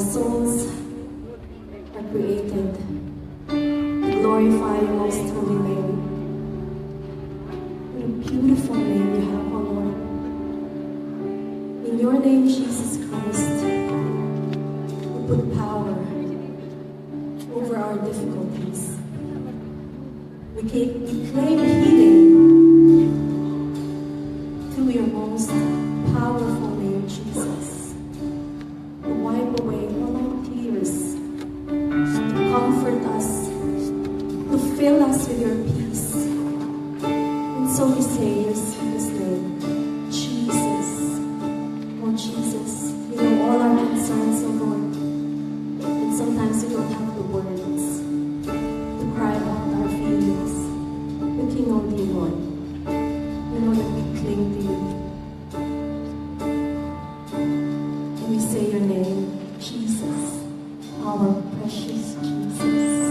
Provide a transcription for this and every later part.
souls are created to glorify your most holy name. What a beautiful name you have, oh Lord. In your name, Jesus Christ, we put power over our difficulties. We claim healing through your most powerful name, Jesus. To wipe away all our tears, to comfort us, to fill us with your peace. And so we say your sweetest name, Jesus. Oh Jesus, you know all our concerns, oh Lord. And sometimes we don't have the words to cry out our feelings. The King only, Lord. You know that we cling to you. And we say your name, Jesus, our precious Jesus.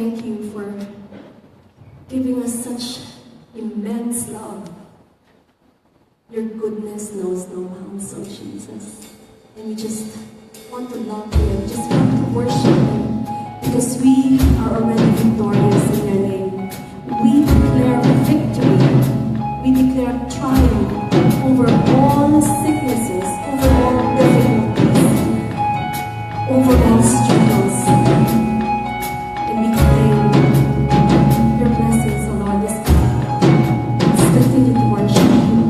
thank you for giving us such immense love. Your goodness knows no bounds, oh Jesus. And we just want to love you and just want to worship you because we are already victorious in your name. We declare victory. We declare triumph over all sicknesses, over all difficulties, over all struggles. And we claim your blessings, O Lord, this day. Let's continue to worship you.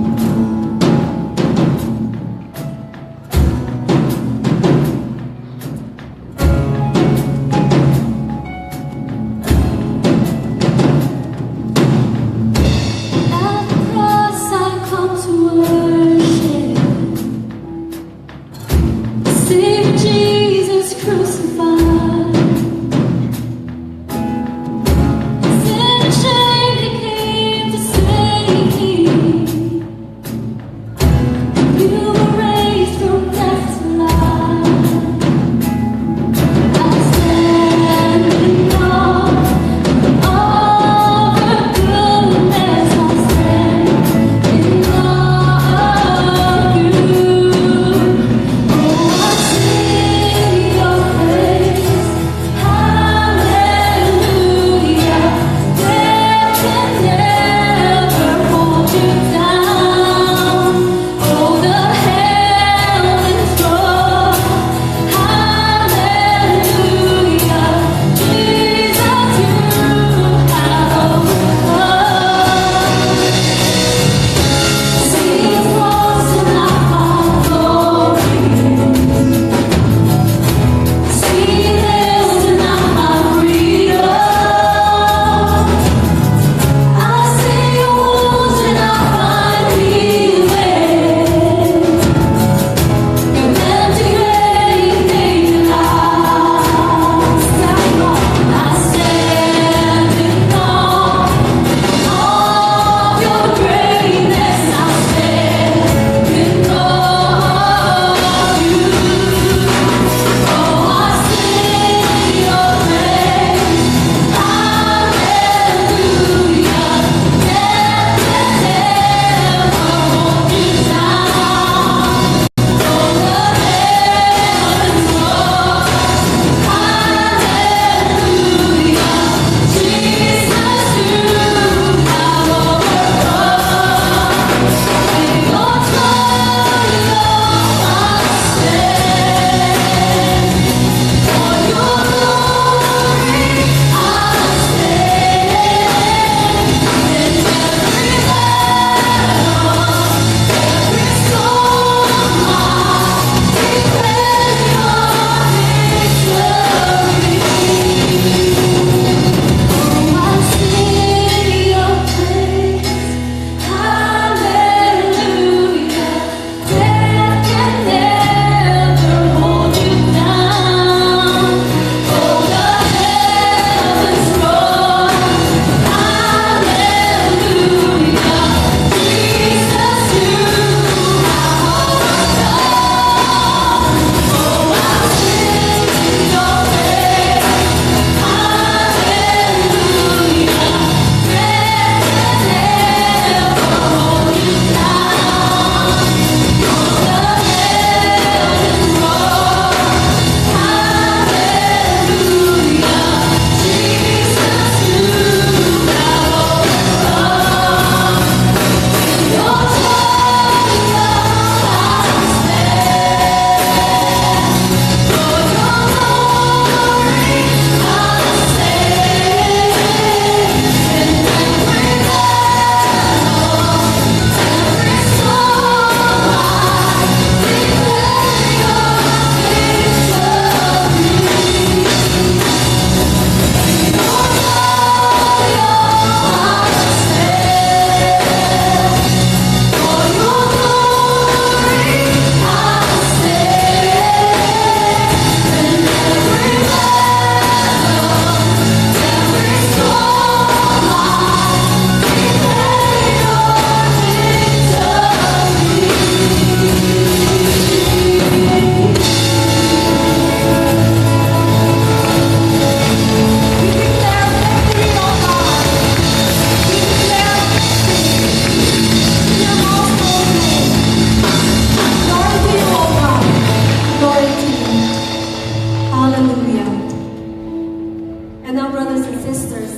And now, brothers and sisters,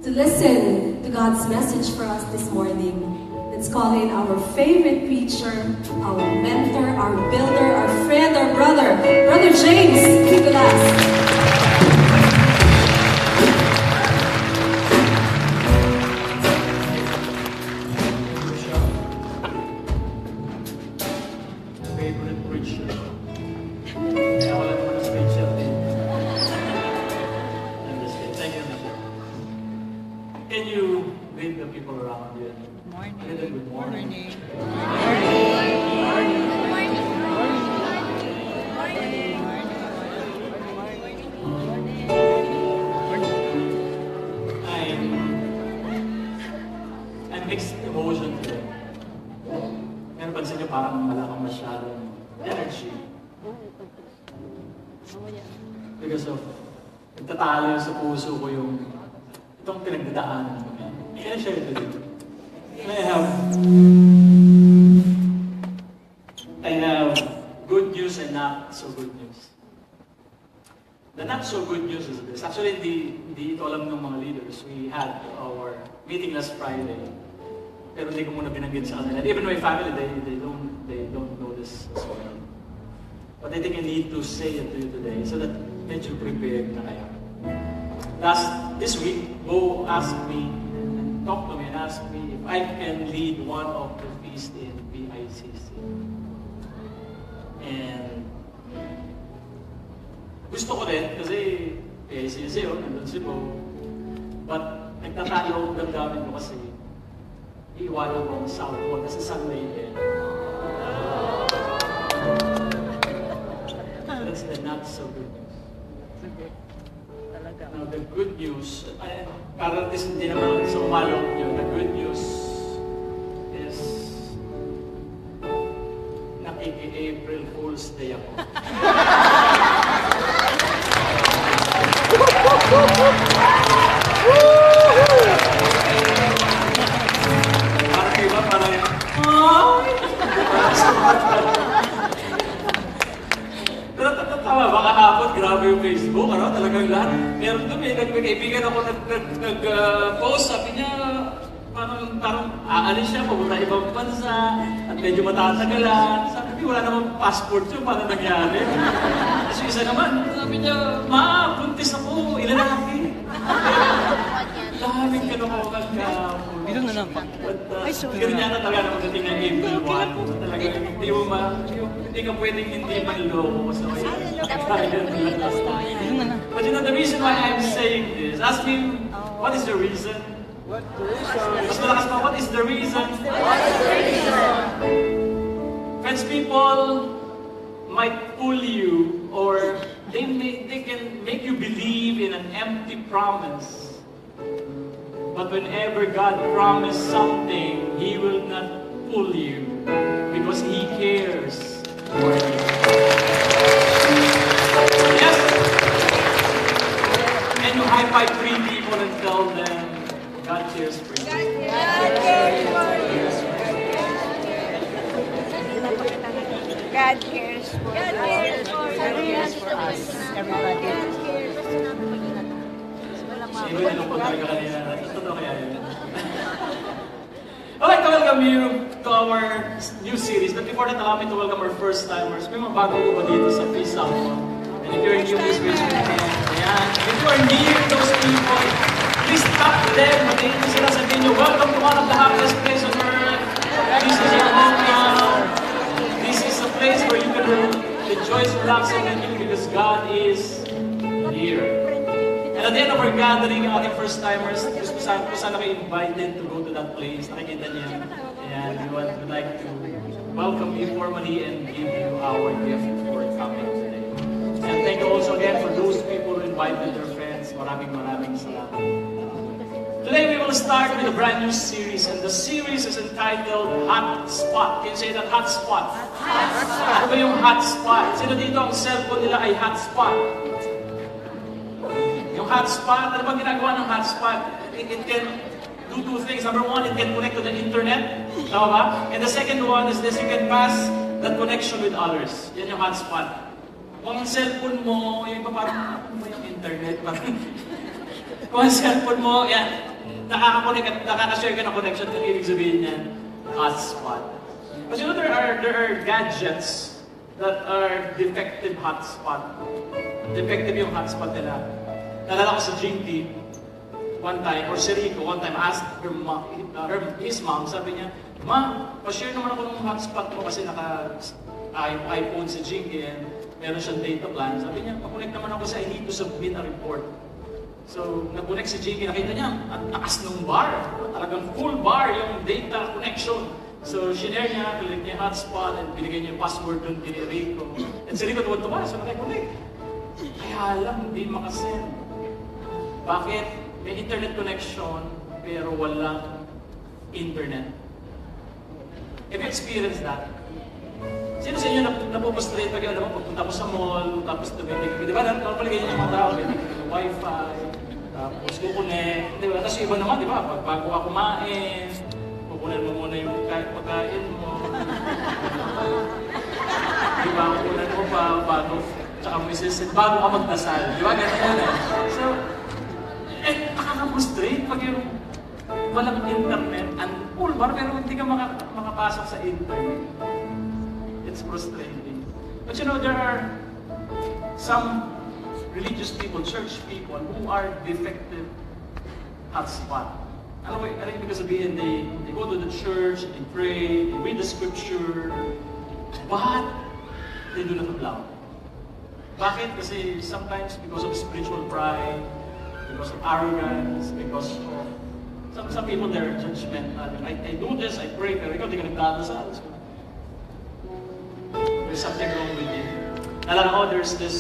to listen to God's message for us this morning, let's call in our favorite preacher, our mentor, our builder, our friend, our brother, Brother James. Be with us. Can you greet the people around you? Good morning. I'm mixed emotion today. Pero pansin niyo parang wala kang masyadong energy. Because of, nagtatalo sa puso ko yung itong pinagdadaanan ko. Can I share it with you? I have good news and not so good news. The not so good news is this. Actually, hindi ito alam ng mga leaders. We had our meeting last Friday. Pero hindi ko muna binanggit sa kanila. Even my family, they don't know this as well. But I think I need to say it to you today so that medyo prepared na kayo. This week, Bo asked me and talked to me and asked me if I can lead one of the feasts in PICC. And gusto ko din kasi PICC nandun si Bo. But nagtatalo ang damdamin ko kasi iiwanan ko ang sound ko kasi Sunday din. That's the not so good news. Now, the good news, para hindi naman sa umalok nyo, the good news is nakiki-April Fool's Day ako. Parang iba, parang pero tatawa, baka hapon, grabe yung Facebook, talagang lahat. Meron doon, nagkaibigan ako nag-post, sabi niya, parang aalis siya, pupunta ibang bansa, at medyo matatagalan. Sabi niya, wala namang passport yun, paano nangyari? Kasi isa naman, sabi niya, ma, buntis ako, ilalaki. Daming kalokohan ka. Dito na lang pa. Ganun yata talaga naman dating ng April 1. Talaga, hindi ka pwedeng hindi manloko. So, but you know, the reason why I'm saying this, ask me, what is the reason? Mas malakas pa, what is the reason? Friends, people might fool you or they can make you believe in an empty promise. But whenever God promised something, He will not fool you because He cares for you. Yes? And you high-five 3 people and tell them, God cares for you. God cares for you. God cares for us. God cares for us. Everybody. God cares. Even nung talaga kanina, totoo kaya yun. I'd like to welcome you to our new series. But before that, allow me to welcome our first-timers. May mga bago ko ba dito sa Peace Out? And if you're new, please raise your hand. Ayan. If you are near those people, please talk to them. Matingin ko sila, sabihin nyo, welcome to one of the happiest places on earth. This is your home now. This is a place where you can rejoice, relax, and thank you because God is here. And at the end of our gathering, ang ating first-timers, gusto sana kayo invited to go to that place. Nakikita niya. And we would like to welcome you formally and give you our gift for coming today. And thank you also again for those people who invited their friends. Maraming salamat. Today we will start with a brand new series. And the series is entitled Hotspot. Can you say that? Hotspot. Hotspot. Ano ba yung hotspot? Sino dito ang cellphone nila ay hotspot? Yung hotspot, ano bang ginagawa ng hotspot? It can do 2 things. Number 1, it can connect to the internet. Tama ba? And the second one is this, you can pass that connection with others. Yan yung hotspot. Kung ang cellphone mo, yung iba parang, ano ba yung internet? internet. Kung ang cellphone mo, yan, nakaka-connect at nakaka-share ka ng connection, kung ibig sabihin niyan, hotspot. But you know, there are gadgets that are defective hotspot. Defective yung hotspot nila. Nalala ko sa Jinky, one time, or si Rico, one time, asked his mom, sabi niya, Ma, pa-share naman ako ng hotspot mo kasi naka-iPhone si Jinky and meron siyang data plan. Sabi niya, pa-connect naman ako kasi I need to submit a report. So, nag-connect si Jinky, nakita niya, at taas ng bar. Talagang full bar yung data connection. So, shinare niya, click niya hotspot, and binigay niya yung password doon kay Rico. And si Rico tuwa-tuwa, so nakikonnect. Kaya lang, hindi makasend. Bakit? May internet connection, pero walang internet. Have you experienced that? Sino sa inyo napupustrate pag alam mo, pagpunta ko sa mall, tapos tumitig, di ba? Normally ganyan yung mga tao, may wifi, tapos kukunin, di ba? Tapos yung iba naman, di ba? Bago ka kumain, kukunin mo muna yung pagkain mo. Di ba? Kukunin mo pa bago, tsaka mo isisit, bago ka magdasal. Di ba? Ganyan yan eh. So, nakaka-frustrate pag yung walang internet and full bar, pero hindi ka makapasok sa internet. It's frustrating. But you know, there are some religious people, church people, who are defective hotspot. Ano yung ibig sabihin? They go to the church, they pray, they read the scripture, but they do not allow. Bakit? Kasi sometimes because of spiritual pride, because of arrogance, because of some people, they're judgmental. I do this, I pray, pero ikaw, di ka nagdadasal. There's something wrong with you. Nalala ko, there's this,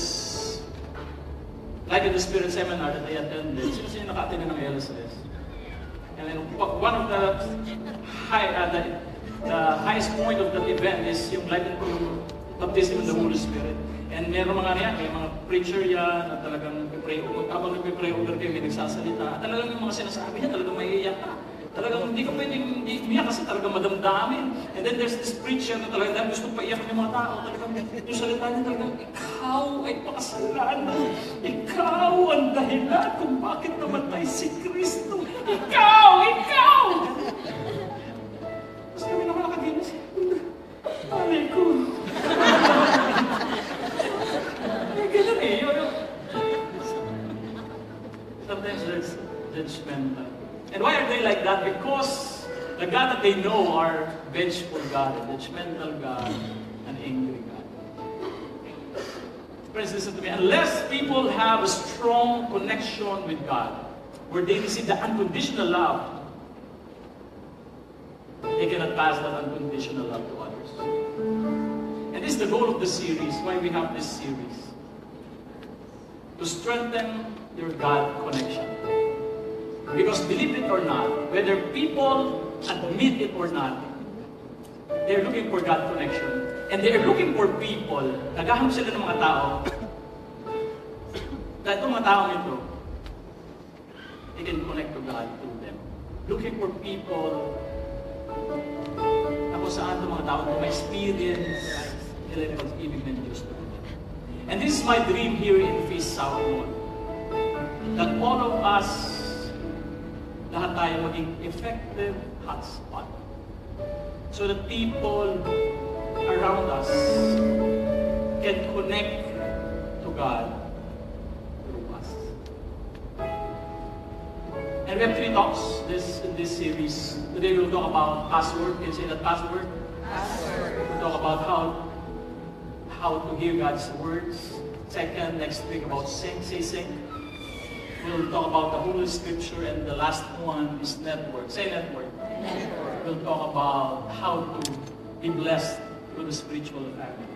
like in the Spirit Seminar that I attended, sino naka-attend ng LSS? And then one of the highest point of that event is yung life and baptism in the Holy Spirit. And meron mga yan, may mga preacher yan, at talagang habang nagpipray over kayo, may nagsasalita. At talagang yung mga sinasabi niya, talagang maiiyak ka. Talagang hindi ka pwedeng umiyak kasi talagang madamdamin. And then there's this preacher na talagang gusto paiyakan yung mga tao. Talagang yung salita niya talagang, ikaw ay pakasalanan. Ikaw ang dahilan kung bakit namatay si Kristo. Ikaw! Ikaw! Tapos kami naman nakaginis. Alay ko. Ganun eh. Sometimes there's judgmental. And why are they like that? Because the God that they know are vengeful God, a judgmental God, an angry God. Friends, listen to me. Unless people have a strong connection with God, where they receive the unconditional love, they cannot pass that unconditional love to others. And this is the goal of the series, why we have this series. To strengthen your God connection. Because believe it or not, whether people admit it or not, they're looking for God connection. And they're looking for people, naghahanap sila ng mga tao, dahil itong mga taong ito, they can connect to God through them. Looking for people, na kung saan itong mga tao ito may experience, nila yung pag-ibig ng Diyos to them. And this is my dream here in Feast South Mall. That all of us, lahat tayo maging effective hotspot. So that people around us can connect to God through us. And we have 3 talks in this series. Today we'll talk about password. Can you say that password? Password. We'll talk about how to hear God's words. Second, next week about sing. We'll talk about the Holy Scripture, and the last one is network. Say network. Network. We'll talk about how to be blessed through the spiritual family.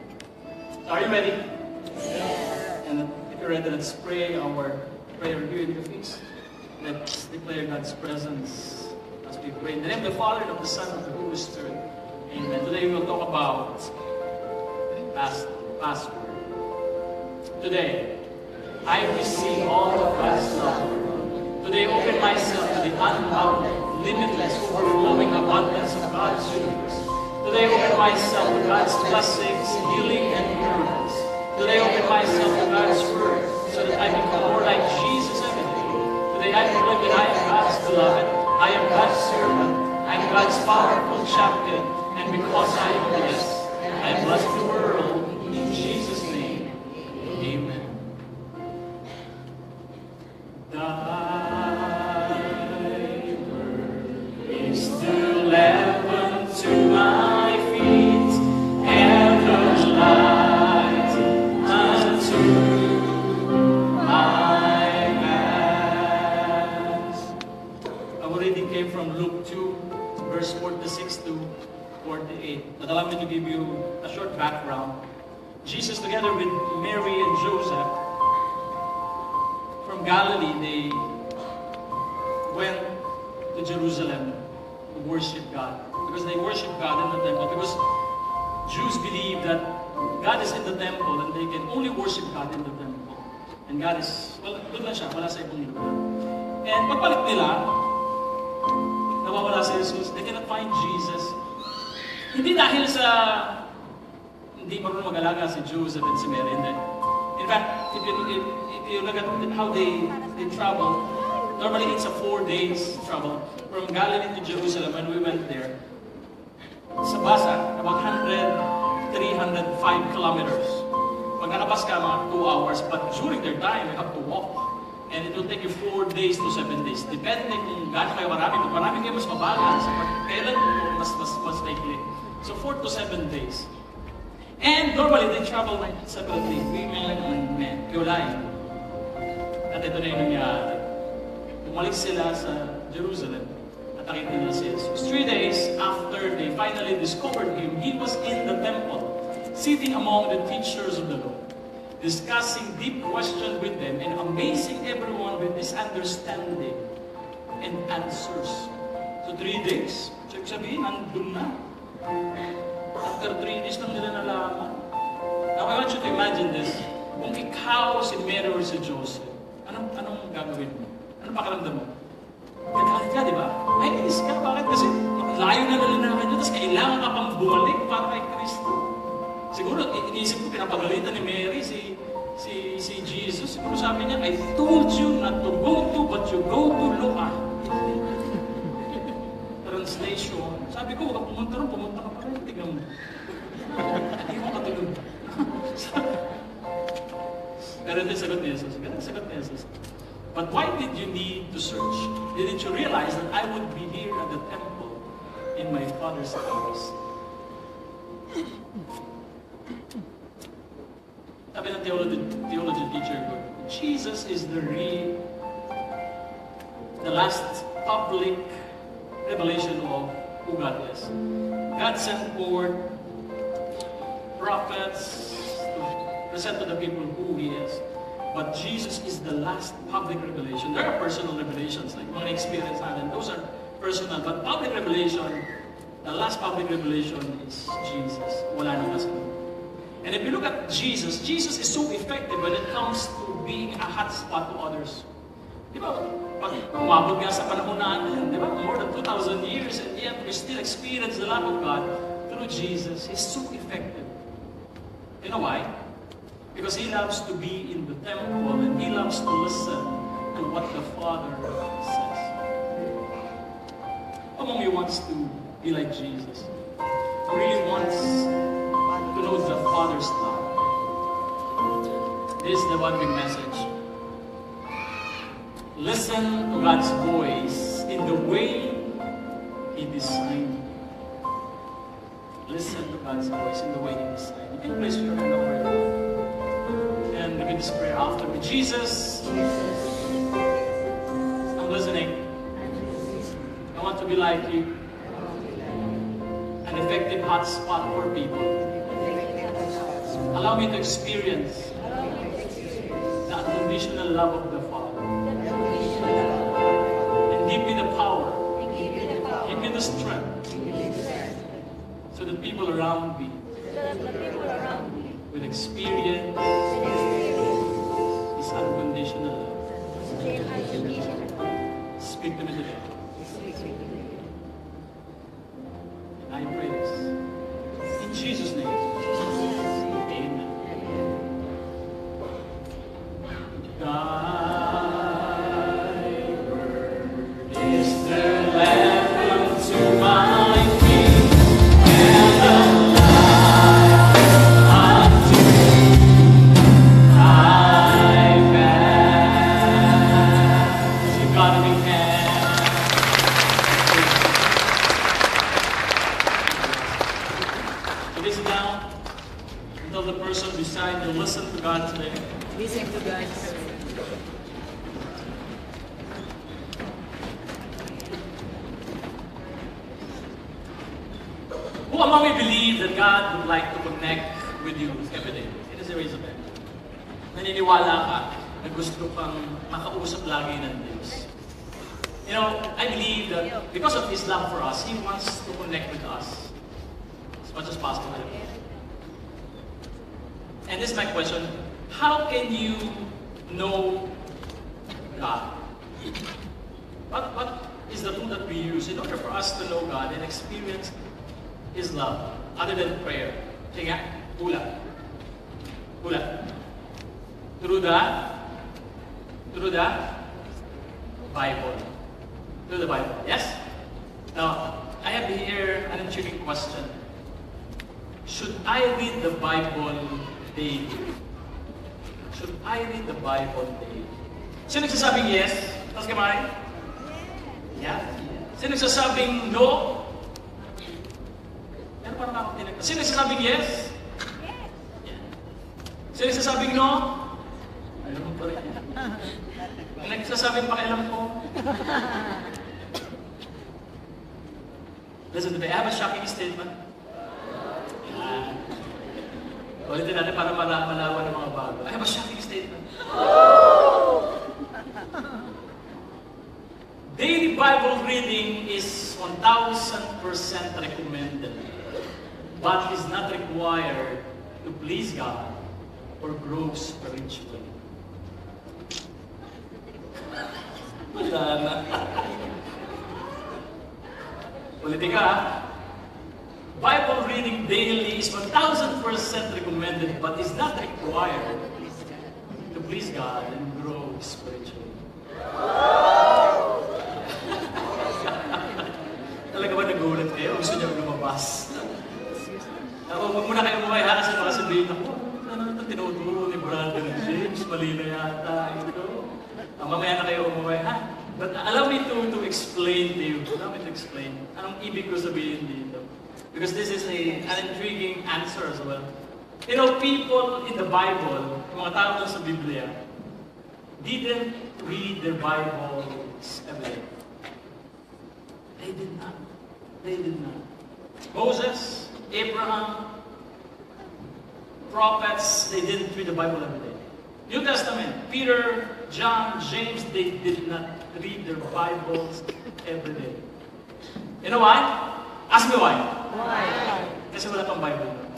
So are you ready? Yes. And if you're ready, let's pray our prayer here in the feast. Let's declare God's presence as we pray. In the name of the Father, and of the Son, and of the Holy Spirit. Amen. Today we'll talk about password. Today, I receive all of God's love. Today, open myself to the unbounded, limitless, overflowing abundance of God's universe. Today, open myself to God's blessings, healing, and miracles. Today, open myself to God's word, so that I become more like Jesus every day. Today I proclaim that I am God's beloved, I am God's servant, I am God's powerful champion, and because I am blessed, I bless the world in Jesus' name. Amen. Thy word is the lamp unto my feet and the light unto my path. Our reading came from Luke 2, verse 46 to 48. But allow me to give you a short background. Jesus, together with Mary and Joseph, from Galilee, they went to Jerusalem to worship God. Because they worship God in the temple. Because Jews believe that God is in the temple and they can only worship God in the temple. And God is, well, doon lang siya, wala sa ibang lugar. And pagpalit nila, nawawala si Jesus, they cannot find Jesus. Hindi dahil sa hindi marunong mag-alaga si Joseph and si Mary. And then, in fact, if you look at how they travel, normally it's a 4 days travel from Galilee to Jerusalem. When we went there, sa basa, about 305 kilometers. Pag nakabas ka, mga 2 hours. But during their time, you have to walk. And it will take you 4 days to 7 days. Depende kung gaano kayo marami. Kung marami kayo mas mabagal. Sa kailan mas maikli. So 4 to 7 days. And normally they travel separately. Women and men. Yulay. At ito na yung nangyari. Bumalik sila sa Jerusalem. At nakita nila si Jesus. 3 days after they finally discovered him, he was in the temple, sitting among the teachers of the law, discussing deep questions with them and amazing everyone with his understanding and answers. So 3 days, sabihin, nandun na. After 3 days lang nila nalaman. Now I want you to imagine this. Kung ikaw, si Mary or si Joseph, anong gagawin mo? Anong pakiramdam mo? Gagalit ka, di ba? Ay, inis ka. Bakit? Kasi layo na nalinakan nyo, tapos kailangan ka pang bumalik para kay Kristo. Siguro, iniisip ko, pinapagalitan ni Mary si Jesus. Siguro sabi niya, I told you not to go to, but you go to Luka. Translation. Sabi ko, huwag pumunta ka pa rin. Tignan mo. Hindi mo katulog. Pero hindi sagot ni Jesus. Ganun sagot ni Jesus. But why did you need to search? Didn't you realize that I would be here at the temple in my Father's house? Sabi ng theology teacher ko, Jesus is the last public revelation of who God is. God sent forth prophets to present to the people who He is. But Jesus is the last public revelation. There are personal revelations, like mga experience natin. Those are personal. But public revelation, the last public revelation is Jesus. Wala nang kasunod. And if you look at Jesus, Jesus is so effective when it comes to being a hotspot to others. Di ba? Pag umabot nga sa panahon natin, di ba? More than 2,000 years, and yet we still experience the love of God through Jesus. He's so effective. You know why? Because He loves to be in the temple and He loves to listen to what the Father says. Who among you wants to be like Jesus? Who really wants to know the Father's love? This is the one big message. Listen to God's voice in the way He designed. Listen to God's voice in the way He designed. You can place your hand over there. And repeat this prayer after me. Jesus, I'm listening. I want to be like you. An effective hotspot for people. Allow me to experience the unconditional love of the Father. And give me the power. Give me the strength. So that people around me will experience His unconditional love. Speak to me today. And I pray this. In Jesus' name. Amen. How many believe that God would like to connect with you every day? It is the reason. Naniniwala ka na gusto kang makausap lagi ng Diyos. You know, I believe that because of His love for us, He wants to connect with us as much as possible. And this is my question: how can you know God? What is the tool that we use in order for us to know God and experience His love, other than prayer? Sige nga, hula. Through the Bible. Through the Bible. Yes? Now, I have here an intriguing question. Should I read the Bible daily? Should I read the Bible daily? Sino nagsasabing yes? Tapos kamay? Yeah? Sino nagsasabing no? Yan parang ako tinagpa. Sino nagsasabing yes? Yeah. Sino nagsasabing no? Alam mo pa rin. Ang nagsasabing pakialam ko. Listen to me, I have a shocking statement. Ulitin natin para malawan ng mga bago. I have a shocking statement. Daily Bible reading is 1,000% recommended, but is not required to please God or grow spiritually. Wala na. Ulitin ka. Bible reading daily is 1,000% recommended, but is not required to please God and grow spiritually. Talaga ba nagulat kayo? Gusto niyo lumabas? Huwag muna kayo bumayha kasi baka sabihin ako, ano ito tinuturo ni Brother James? Mali na yata ito. Mamaya na kayo umumayha. But allow me to explain to you. Allow me to explain. Anong ibig ko sabihin dito? Because this is an intriguing answer as well. You know, people in the Bible, mga tao sa Biblia, didn't read their Bibles every day. They did not. They did not. Moses, Abraham, prophets, they didn't read the Bible every day. New Testament, Peter, John, James, they did not read their Bibles every day. You know why? Ask me why. Why? Kasi wala pang Bible noon.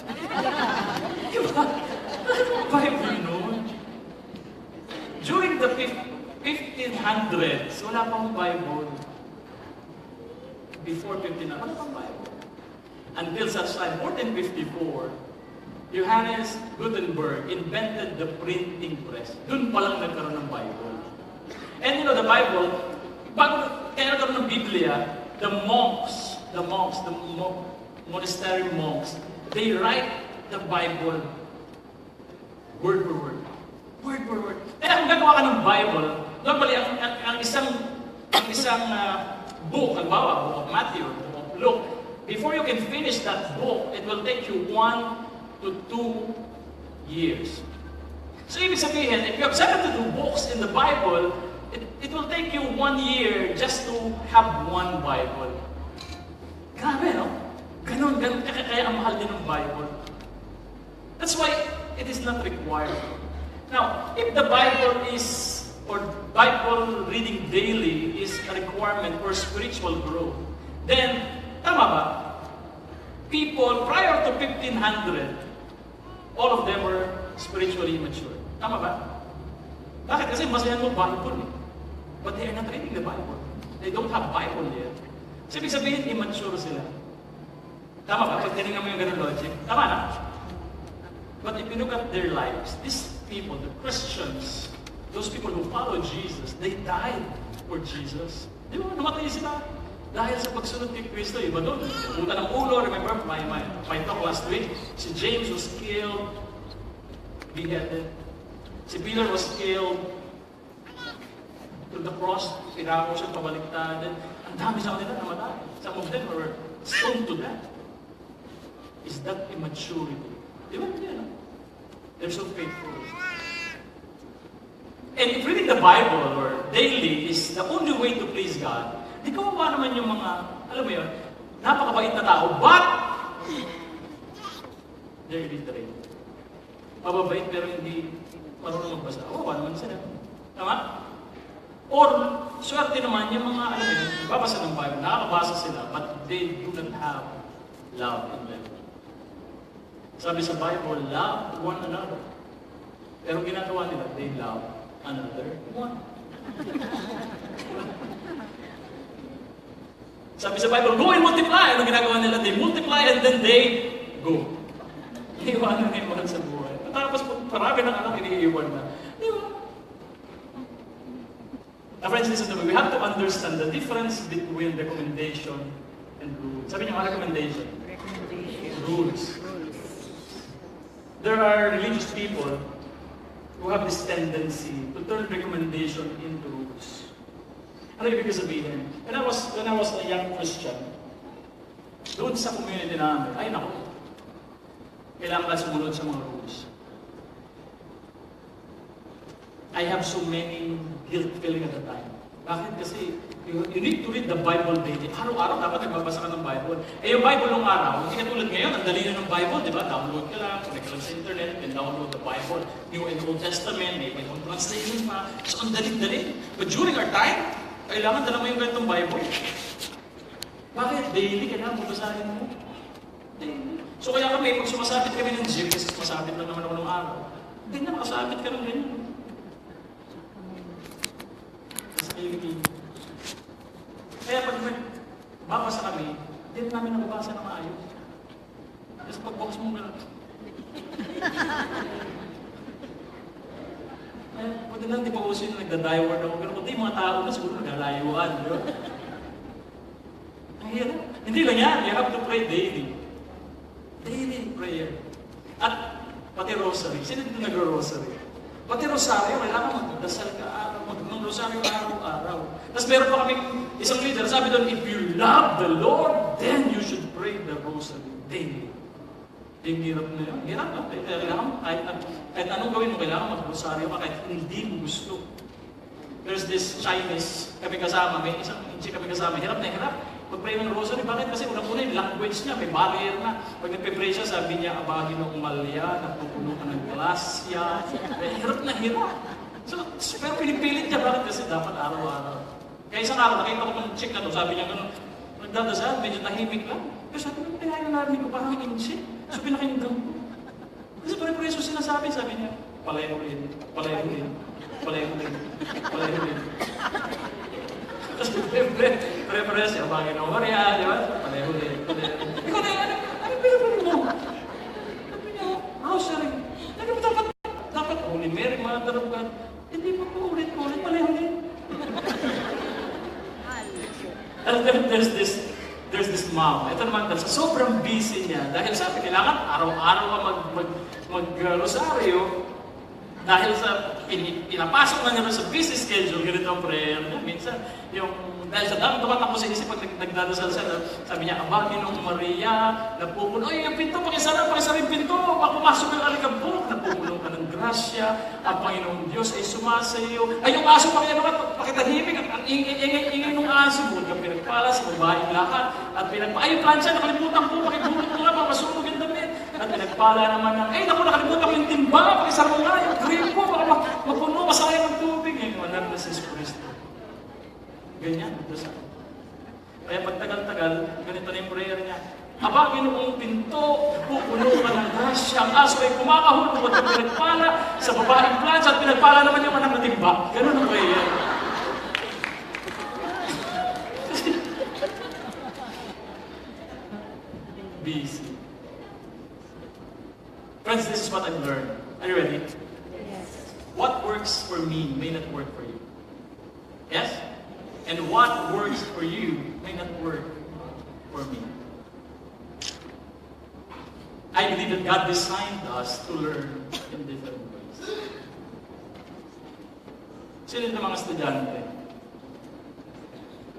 Bible noon. During the 1500s, wala pang Bible. Before 1500s, wala pang Bible. Until such time, 1454, Johannes Gutenberg invented the printing press. Doon pa lang nagkaroon ng Bible. And you know, the Bible, bago kaya nagkaroon ng Biblia, the monastery monks, they write the Bible word for word. Word for word. Kaya kung gagawa ka ng Bible, normally, ang isang book, halimbawa, book of Matthew, book of Luke, before you can finish that book, it will take you 1 to 2 years. So, ibig sabihin, if you have 72 books in the Bible, it will take you 1 year just to have one Bible. Grabe, no? Ganun, kaya ang mahal din ng Bible. That's why it is not required. Now, if the Bible is, or Bible reading daily is a requirement for spiritual growth, then, tama ba? People prior to 1500, all of them were spiritually immature. Tama ba? Bakit? Kasi masayan mo Bible eh. But they are not reading the Bible. They don't have Bible yet. So, ibig sabihin, immature sila. Tama ba? Pag tinignan mo yung ganun logic, tama na? But if you look at their lives, these people, the Christians, those people who follow Jesus, they died for Jesus. Di ba? Namatay sila. Dahil sa pagsunod kay Kristo, iba doon. Punta ng ulo, remember my talk last week, si James was killed, beheaded. Si Peter was killed to the cross, pinako siya pabaliktad. Ang dami sa kanila namatay. Some of them were stoned to death. Is that immaturity? Di ba? Yeah. They're so faithful. And if reading the Bible or daily is the only way to please God, di kawawa naman yung mga, alam mo yun, napakabait na tao, but They're illiterate. Mababait pero hindi marunong magbasa. Oo, naman sila. Tama? Or, swerte naman yung mga, alam mo, babasa ng Bible, nakakabasa sila, but they do not have love in them. Sabi sa Bible, love one another. Pero ginagawa nila, they love another one. Sabi sa Bible, go and multiply. Ano ginagawa nila? They multiply and then they go. Iiwanan na yung sa buhay. Tapos marami ng anak iniiwan na. Di ba? Now friends, listen to me. We have to understand the difference between recommendation and rules. Sabi niyo, recommendation? Rules. There are religious people who have this tendency to turn recommendation into rules. Ano ibig sabihin? When I was a young Christian, doon sa community namin, ay naku, kailangan ka sumunod sa mga rules. I have so many guilt feeling at the time. Bakit? Kasi you need to read the Bible daily. Araw-araw dapat nagbabasa ka ng Bible. Eh yung Bible ng araw, hindi katulad ngayon, ang dali na ng Bible, di ba? Download ka lang, connect ka lang sa internet, and download the Bible. New and Old Testament, may own translation pa. So ang dali-dali. But during our time, kailangan dala mo yung ganitong Bible. Bakit? Daily kailangan babasahin mo. Daily. So kaya kami, pag sumasabit kami ng gym, kasi sumasabit lang naman ako ng araw, hindi na makasabit ka ng ganyan. Kaya pag babasa kami, hindi namin nababasa na maayos. Kasi pagbukas mo gano'n. Pwede lang, di pa uso yung nagda-dieword ako. Pero kundi mga tao na siguro naglalayuan. Di ba? Ang hirap. Hindi lang yan. You have to pray daily. Daily prayer. At pati rosary. Sino dito nagro-rosary? Pati rosaryo, kailangan magdasal ka araw. Mag-rosaryo araw-araw. Tapos meron pa kami isang leader. Sabi doon, if you love the Lord, then you should pray the rosary daily. Yung hirap na yun. Hirap na. Kahit anong gawin mo, kailangan mag-rosaryo ka kahit hindi mo gusto. There's this Chinese kami kasama, may isang inchi kami kasama, hirap na hirap. Pag-pray ng rosary, bakit? Kasi unang-una yung language niya, may barrier na. Pag nagpe-pray siya, sabi niya, abagin ng umalya, napupuno ka ng glasya. Hirap na hirap. So, pero pinipilit niya, bakit? Kasi dapat araw-araw. Kaya isang araw, nakita ko ng chick na to, sabi niya gano'n, nagdadasal, medyo tahimik lang. Pero sabi ko, kaya yung narinig ko, parang inchi. So, pinakinggan ko. Kasi pare-preso sinasabi, sabi niya, palayo-rin, palayo-rin, palayo-rin, palayo-rin. Tapos pare-preso, abagin ng umarya, di ba? Palayo-rin, palayo-rin. Ikaw na yan, ano pinapin mo? Sabi niya, rosary. Sabi mo, dapat Holy Mary, Mother of God. Hindi mo po ulit-ulit, palayo-rin. And then there's this mom. Ito naman, sa sobrang busy niya, dahil sabi, kailangan araw-araw mag-rosaryo, dahil sa pinapasok na niya sa busy schedule, ganito ang prayer niya. Minsan, dahil sa dami tumatang ko sa isip pag nagdadasal siya, sabi niya, Aba, Ginong Maria, napupuno, ay, yung pinto, pakisara yung pinto, pag pumasok yung alikabok, napupuno ka ng grasya, ang Panginoong Diyos ay sumasayo. Ay, yung aso, pakitahimik, ang ingay ng aso, buod ka pinagpala sa babaeng lahat, at ay, yung plancha, nakalimutan ko, pakibulot mo nga, masunog yung damit. At pinagpala naman ng, ay, naku, nakalimutan ko yung timba, pakisara mo nga, yung gripo, baka mapuno, masayang ang tubig. Yung anak na si Kristo. Ganyan, dasal. Kaya pag tagal-tagal, ganito na yung prayer niya. Aba, Ginoong pinto, pupuno ka ng grasya, ang aso ay kumakahulog at pinagpala sa babaeng plancha at pinagpala naman yung anak na timba. Ganun ang prayer. Busy. Friends, this is what I've learned. Are you ready? Yes. What works for me may not work for you. Yes? And what works for you may not work for me. I believe that God designed us to learn in different ways. Sino yung mga estudyante?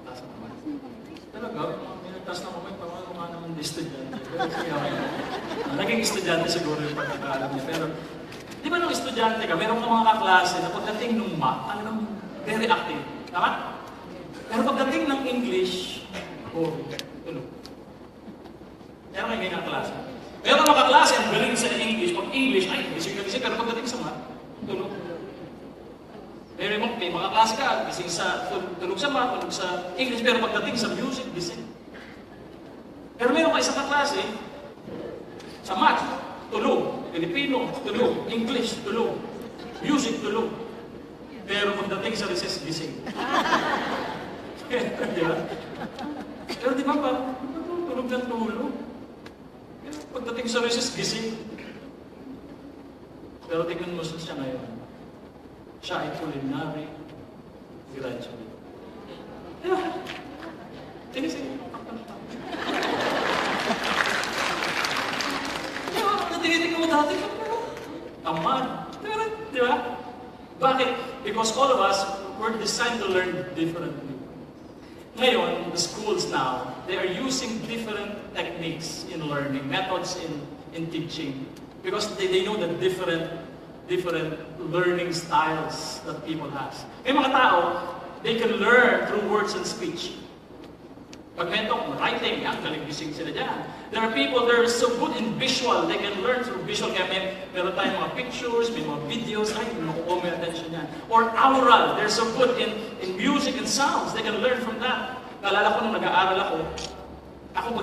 Taas na kamay. Talaga, minagtas na kamay, mukha naman ng estudyante. Pero naging estudyante siguro yung pagkakaalam niya. Pero, di ba nung estudyante ka, meron ka mga kaklase na pagdating nung math, talagang very active. Tama? Pero pagdating ng English, tulog. Yeah? Meron kayo ganyan klase. Meron mga kaklase, ang galing sa English. Pag English, ay, gising na gising. Pero pagdating sa math, tulog. May mga klase ka, gising sa, tulog sa math, tulog sa English. Pero pagdating sa music, gising. Pero meron ka isang kaklase, sa math, tulog. Filipino, tulog. English, tulog. Music, tulog. Pero pagdating sa recess, gising. Di ba? Pero di ba parang, tulog ng tulog. Pero pagdating sa recess, gising. Pero tingnan mo siya ngayon. Siya ay culinary graduate. Yeah. Tingnan siya. Natinitig mo dati ka, pero tamad. Di ba? Bakit? Because all of us were designed to learn differently. Ngayon, the schools now, they are using different techniques in learning, methods in teaching. Because they know the different learning styles that people has. May mga tao, they can learn through words and speech. Pag may writing, yan, galing gising sila dyan. There are people that are so good in visual, they can learn through visual. Kaya meron tayong mga pictures, may mga videos, ay, makukuha may attention yan. Or aural, they're so good in music and sounds, they can learn from that. Naalala ko nung nag-aaral ako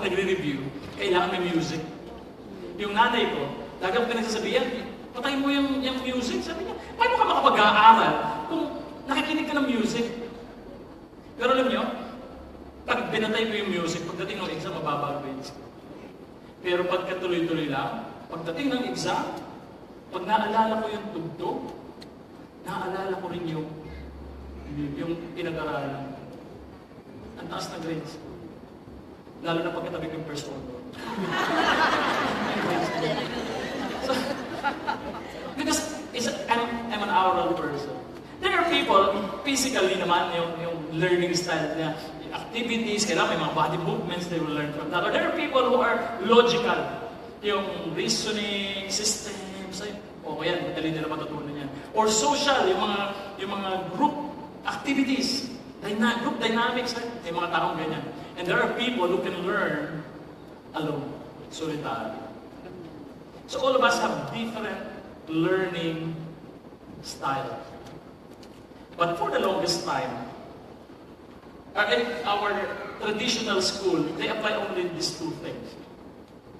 pag nagre-review, kailangan may music. Yung nanay ko, lagi ako pinagsasabihan, patay mo yung music. Sabi niya, paano ka makapag-aaral kung nakikinig ka ng music? Pero alam niyo, pag binatay ko yung music, pagdating ng exam, mababa ang grades. Pero pagka tuloy-tuloy lang, pagdating ng exam, pag naalala ko yung tugtog, naalala ko rin yung pinag-aralan. Ang taas na grades. Lalo na pagkatabi ko yung first order. So, because I'm an oral person. There are people, physically naman, yung learning style niya, activities, kailangan may mga body movements they will learn from that. Or there are people who are logical. Yung reasoning, systems, yan, madali nila matutunan yan. Or social, yung mga group activities, group dynamics, may mga taong ganyan. And there are people who can learn alone, solitary. So all of us have different learning styles. But for the longest time, our traditional school, they apply only these two things.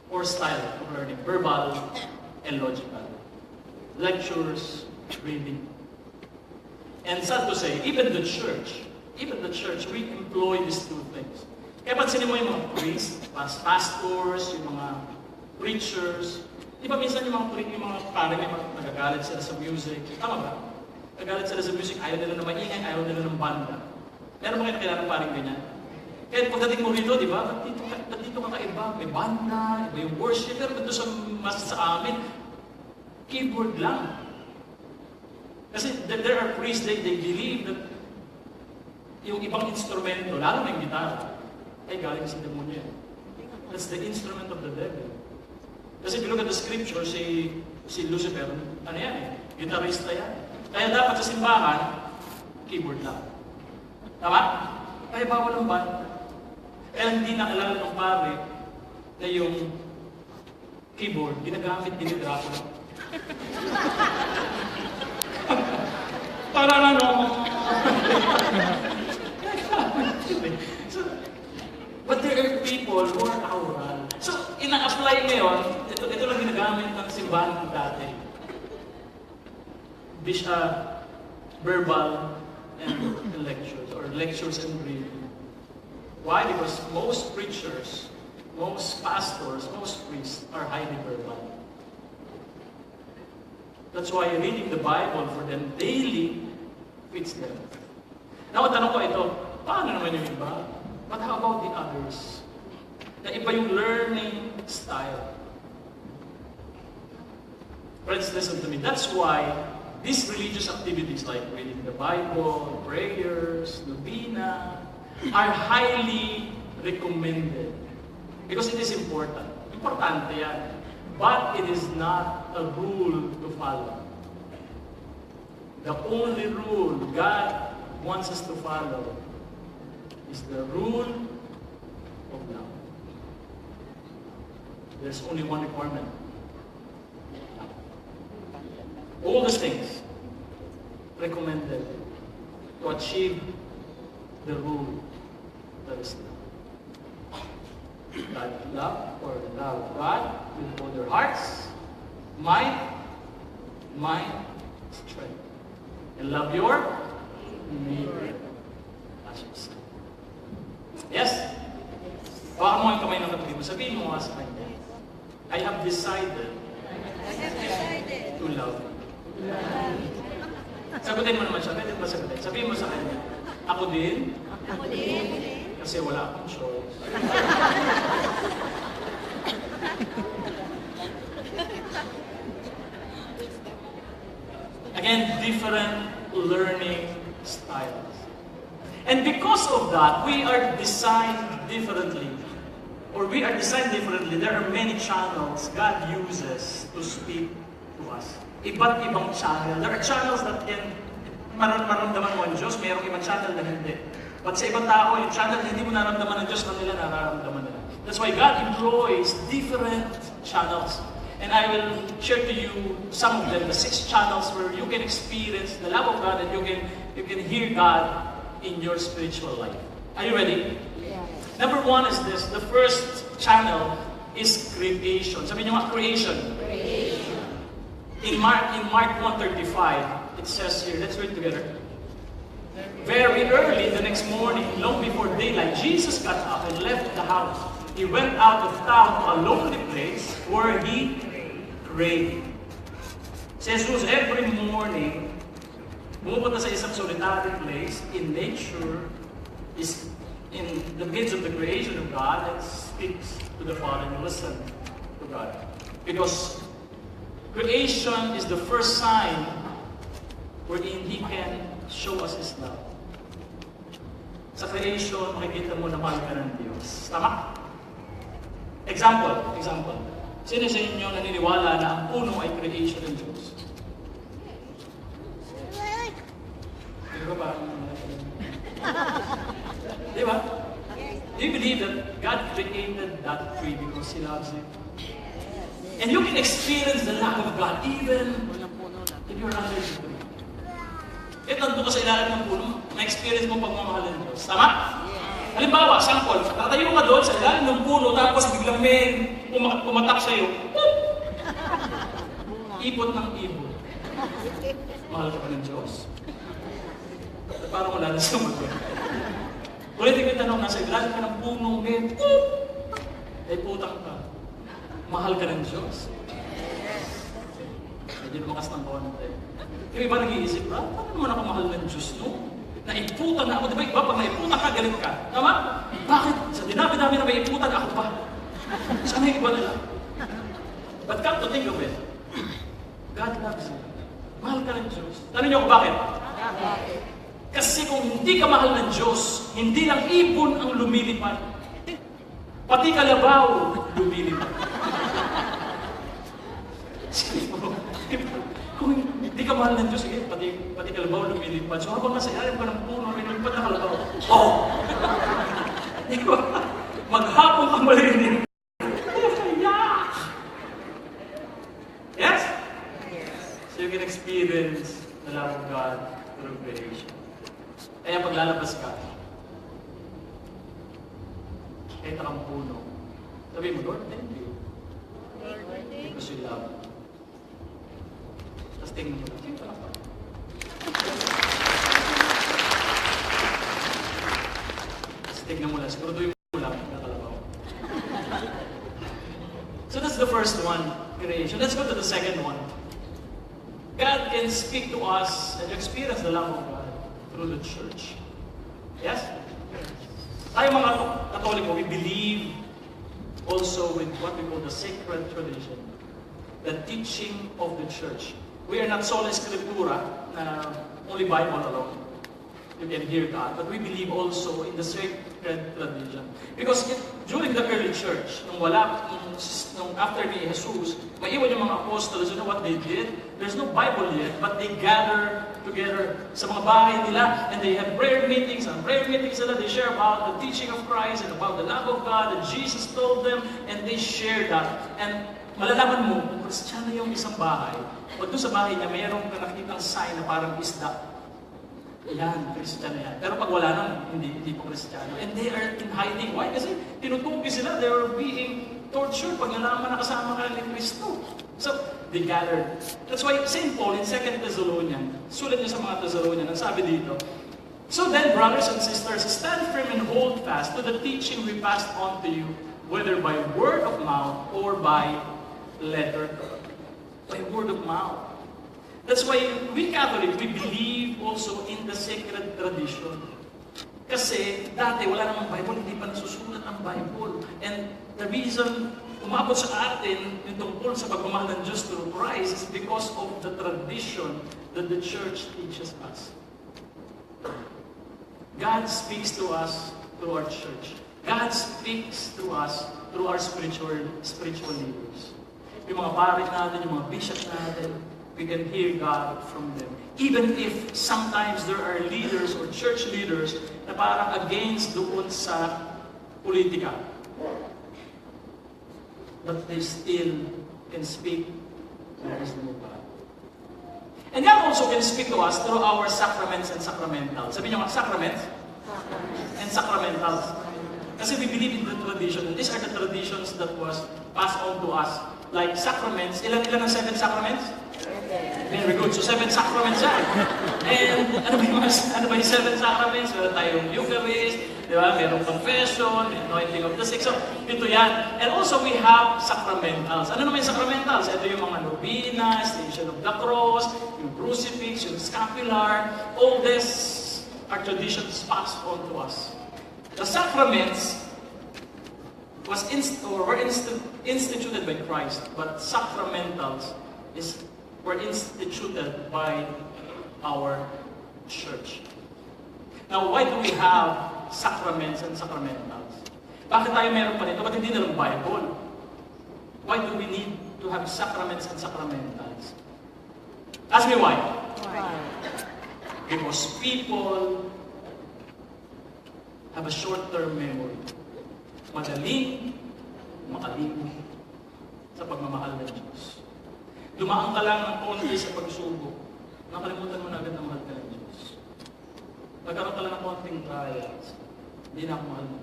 Or style of learning, verbal and logical. Lectures, reading. And sad to say, even the church, we employ these two things. Kaya pansinin mo yung mga priests, pastors, yung mga preachers. Di ba minsan yung mga pare, nagagalit sila sa music. Tama ba? Nagagalit sila sa music, ayaw nila na maingay, ayaw nila ng banda. Meron mo kayo nakilala ng parang ganyan? Kaya pagdating mo rito, di ba? Dito ka kaiba. May banda, iba yung worship. Pero dito sa amin, keyboard lang. Kasi there are priests, they believe that yung ibang instrumento, lalo na yung gitara, ay galing sa demonyo. That's the instrument of the devil. Kasi if you look at the scripture, si Lucifer, ano yan eh? Gitarista yan. Kaya dapat sa simbahan, keyboard lang. Tama? Kaya bawal ang banda. Kaya hindi naalala ng pare na yung keyboard, ginagamit din ni Dracula. Para ano? But there are people who are aural. So, ina-apply ngayon, ito lang ginagamit ng simbahan dati. Verbal and lectures, or lectures and reading. Why? Because most preachers, most pastors, most priests are highly verbal. That's why reading the Bible for them daily fits them. Now, tanong ko ito, paano naman yung iba? But how about the others? Na iba yung learning style. Friends, listen to me. That's why these religious activities like reading the Bible, prayers, novena, are highly recommended. Because it is important. Importante yan. But it is not a rule to follow. The only rule God wants us to follow is the rule of love. There's only one requirement. All these things recommended to achieve the rule that is love God with all their hearts, mind, strength. And love your neighbor as yourself. Yes? Baka mo ang kamay ng kapatid mo. Sabihin mo nga sa kanya, I have decided to love you. Sagutin mo naman siya. Pwede ba sagutin? Sabihin mo sa kanya, ako din. Kasi wala akong choice. Again, different learning styles. And because of that, we are designed differently. There are many channels God uses to speak to us. Iba't ibang channel. There are channels that can maramdaman mo ang Diyos, mayroong ibang channel na hindi. But sa ibang tao, yung channel na hindi mo naramdaman ng Diyos, kanila nararamdaman nila. That's why God employs different channels. And I will share to you some of them, the 6 channels where you can experience the love of God and you can hear God in your spiritual life. Are you ready? Yeah. Number 1 is this. The first channel is creation. Sabi niyo nga, creation. In Mark 1:35, it says here, let's read together. Very early the next morning, long before daylight, Jesus got up and left the house. He went out of town to a lonely place where he prayed. Si Jesus, every morning, bumupunta sa isang solitary place in nature, is in the midst of the creation of God, and speaks to the Father and listen to God. Because creation is the first sign wherein He can show us His love. Sa creation, makikita mo na mahal ka ng Diyos. Tama? Example. Sino sa inyo naniniwala na ang puno ay creation ng Diyos? Di ba ba? Di ba? Do you believe that God created that tree because He loves you? And you can experience the love of God even if you're under the tree. Kahit nandun ka sa ilalim ng puno, ma-experience mo pagmamahal ng Diyos. Tama? Halimbawa, sample, tatayo ka doon sa ilalim ng puno, tapos biglang may pumatak sa'yo. Ipot ng ibon. Mahal ka pa ng Diyos? At parang wala na sa mga. Ulitin ko yung tanong, nasa ilalim ka ng puno, may ay putang ka. Mahal ka ng Diyos? Medyo lumakas ng konti. Yung iba nag-iisip, paano naman ako mahal ng Diyos, no? Naiputan na ako. Diba iba, pag naiputan ka, galit ka. Tama? Bakit? Sa dinabi-dami na may iputan, ako pa. Sana yung iba nila. But come to think of it, God loves you. Mahal ka ng Diyos. Tanong niyo ako bakit? Kasi kung hindi ka mahal ng Diyos, hindi lang ibon ang lumilipad. Pati kalabaw, lumilipad. Kung hindi ka mahal ng Diyos, sige, pati kalabaw lumilipad. So habang nasa ilalim ka ng puno, may lumipad na kalabaw. Oh! Maghapon ka malinig. Yes? So you can experience the love of God through creation. Kaya pag lalabas ka, kahit akang puno, sabi mo, Lord, thank you. Because you love me. Tapos tingin mo, sino ka lang pa? Tapos tingnan mo lang, siguraduhin mo lang, nakalabaw. So that's the first one, creation. Let's go to the second one. God can speak to us and experience the love of God through the church. Yes? Tayo mga Katoliko, we believe also with what we call the sacred tradition, the teaching of the church. We are not sola scriptura, only Bible alone. You can hear God, but we believe also in the sacred tradition. Because during the early church, nung after ni Jesus, maiwan yung mga apostles, you know what they did? There's no Bible yet, but they gathered together sa mga bahay nila, and they have prayer meetings. Ang prayer meetings nila, they share about the teaching of Christ and about the love of God that Jesus told them, and they share that. And malalaman mo, kung Kristiyano yung isang bahay, pag doon sa bahay niya, mayroong nakikitang sign na parang isda. Yan, Kristiyano yan. Pero pag wala nang, hindi po Kristiyano. And they are in hiding. Why? Kasi tinutugi sila, they were being tortured pag nalaman na kasama ka ni Kristo. So, they gathered. That's why St. Paul in 2 Thessalonians, sulat niya sa mga Thessalonians, ang sabi dito, "So then, brothers and sisters, stand firm and hold fast to the teaching we passed on to you, whether by word of mouth or by letter." By word of mouth. That's why we Catholic, we believe also in the sacred tradition. Kasi dati wala namang Bible, hindi pa nasusulat ang Bible. And the reason umabot sa atin yung tungkol sa pagmamahal ng Diyos through Christ is because of the tradition that the church teaches us. God speaks to us through our church. God speaks to us through our spiritual leaders. Yung mga pare natin, yung mga bishop natin, we can hear God from them. Even if sometimes there are leaders or church leaders na parang against doon sa politika. But they still can speak the wisdom of God. And God also can speak to us through our sacraments and sacramentals. Sabi niyo nga, sacraments and sacramentals. Kasi we believe in the tradition. And these are the traditions that was passed on to us. Like sacraments, ilan ang 7 sacraments? Very good. So 7 sacraments yan. And ano ba yung 7 sacraments? Meron tayong Eucharist, di ba? Merong confession, anointing of the sick. So ito yan. And also we have sacramentals. Ano naman yung sacramentals? Ito yung mga nobina, Station of the Cross, yung crucifix, yung scapular. All these are traditions passed on to us. The sacraments were instituted by Christ, but sacramentals were instituted by our church. Now, why do we have sacraments and sacramentals? Bakit tayo meron pa nito? Ba't hindi na lang Bible? Why do we need to have sacraments and sacramentals? Ask me why. Because people have a short-term memory. Madaling makalimot sa pagmamahal ng Diyos. Dumaan ka lang ng konti sa pagsubok, nakalimutan mo na agad na mahal ka ng Diyos. Nagkaroon ka lang ng konting trials, hindi na ako mahal mo.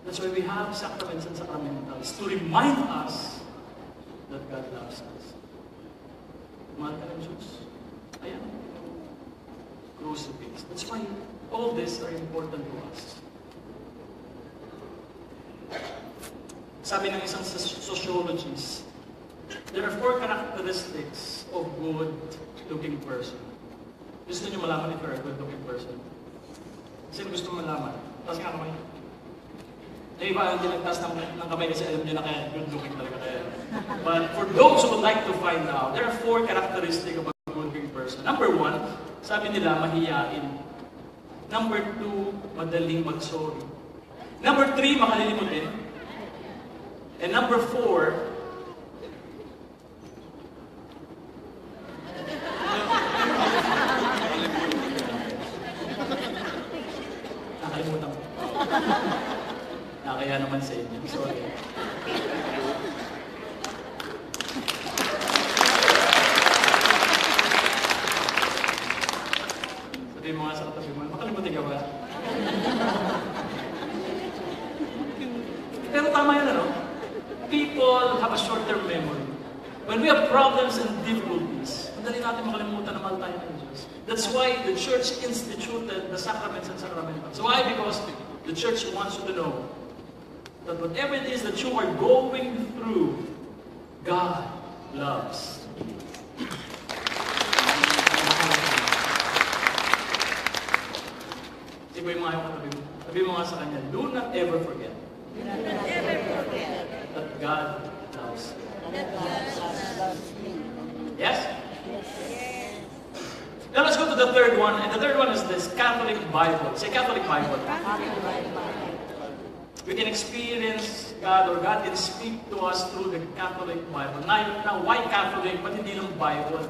That's why we have sacraments and sacramentals to remind us that God loves us. Mahal ka ng Diyos. Ayan. Crucifix. That's why all this are important to us. Sabi ng isang sociologist, there are 4 characteristics of good-looking person. Gusto niyo malaman if you're a good-looking person? Sino gusto mo malaman? Taas nga kamay. Eh, iba ang dinagtas ng kamay kasi alam niyo na kaya good-looking talaga kaya. But for those who would like to find out, there are 4 characteristics of a good-looking person. Number 1, sabi nila, mahiyain. Number 2, madaling mag-sorry. Number 3, makalilimutin. And number 4, nakalimutan ko. Nakakaya naman sa inyo. Sorry. Sabihin mo nga sa katabi mo, makalimutin ka ba? Pero tama yan, ano? People have a short-term memory. When we have problems and difficulties, madali natin makalimutan na mahal tayo ng Diyos. That's why the church instituted the sacraments and sacramentals. So why? Because the church wants you to know that whatever it is that you are going through, God loves. Iba yung mga katabi mo. Sabi mo nga sa kanya, do not ever forget. That God loves you. Yes? Now let's go to the third one. And the third one is this Catholic Bible. Say Catholic Bible. We can experience God or God can speak to us through the Catholic Bible. Now why Catholic? But hindi lang Bible.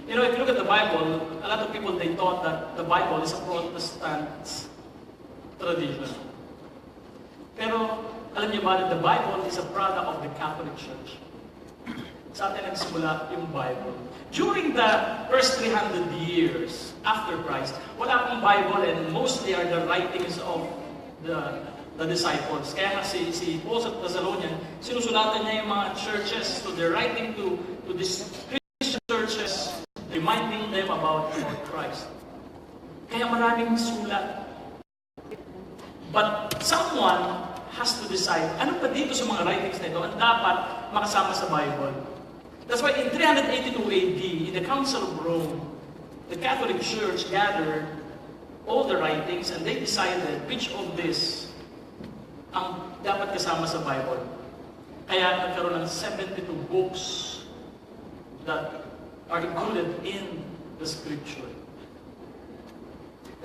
You know, if you look at the Bible, a lot of people, they thought that the Bible is a Protestant tradition. Pero, alam niyo ba that the Bible is a product of the Catholic Church? Sa atin nagsimula yung Bible. During the first 300 years after Christ, wala pong Bible and mostly are the writings of the disciples. Kaya nga si Paul sa Thessalonian, sinusulatan niya yung mga churches. So they're writing to these Christian churches, reminding them about Christ. Kaya maraming sulat. But someone has to decide, ano pa dito sa mga writings na ito ang dapat makasama sa Bible? That's why in 382 AD, in the Council of Rome, the Catholic Church gathered all the writings and they decided which of this ang dapat kasama sa Bible. Kaya nagkaroon ng 72 books that are included in the Scripture.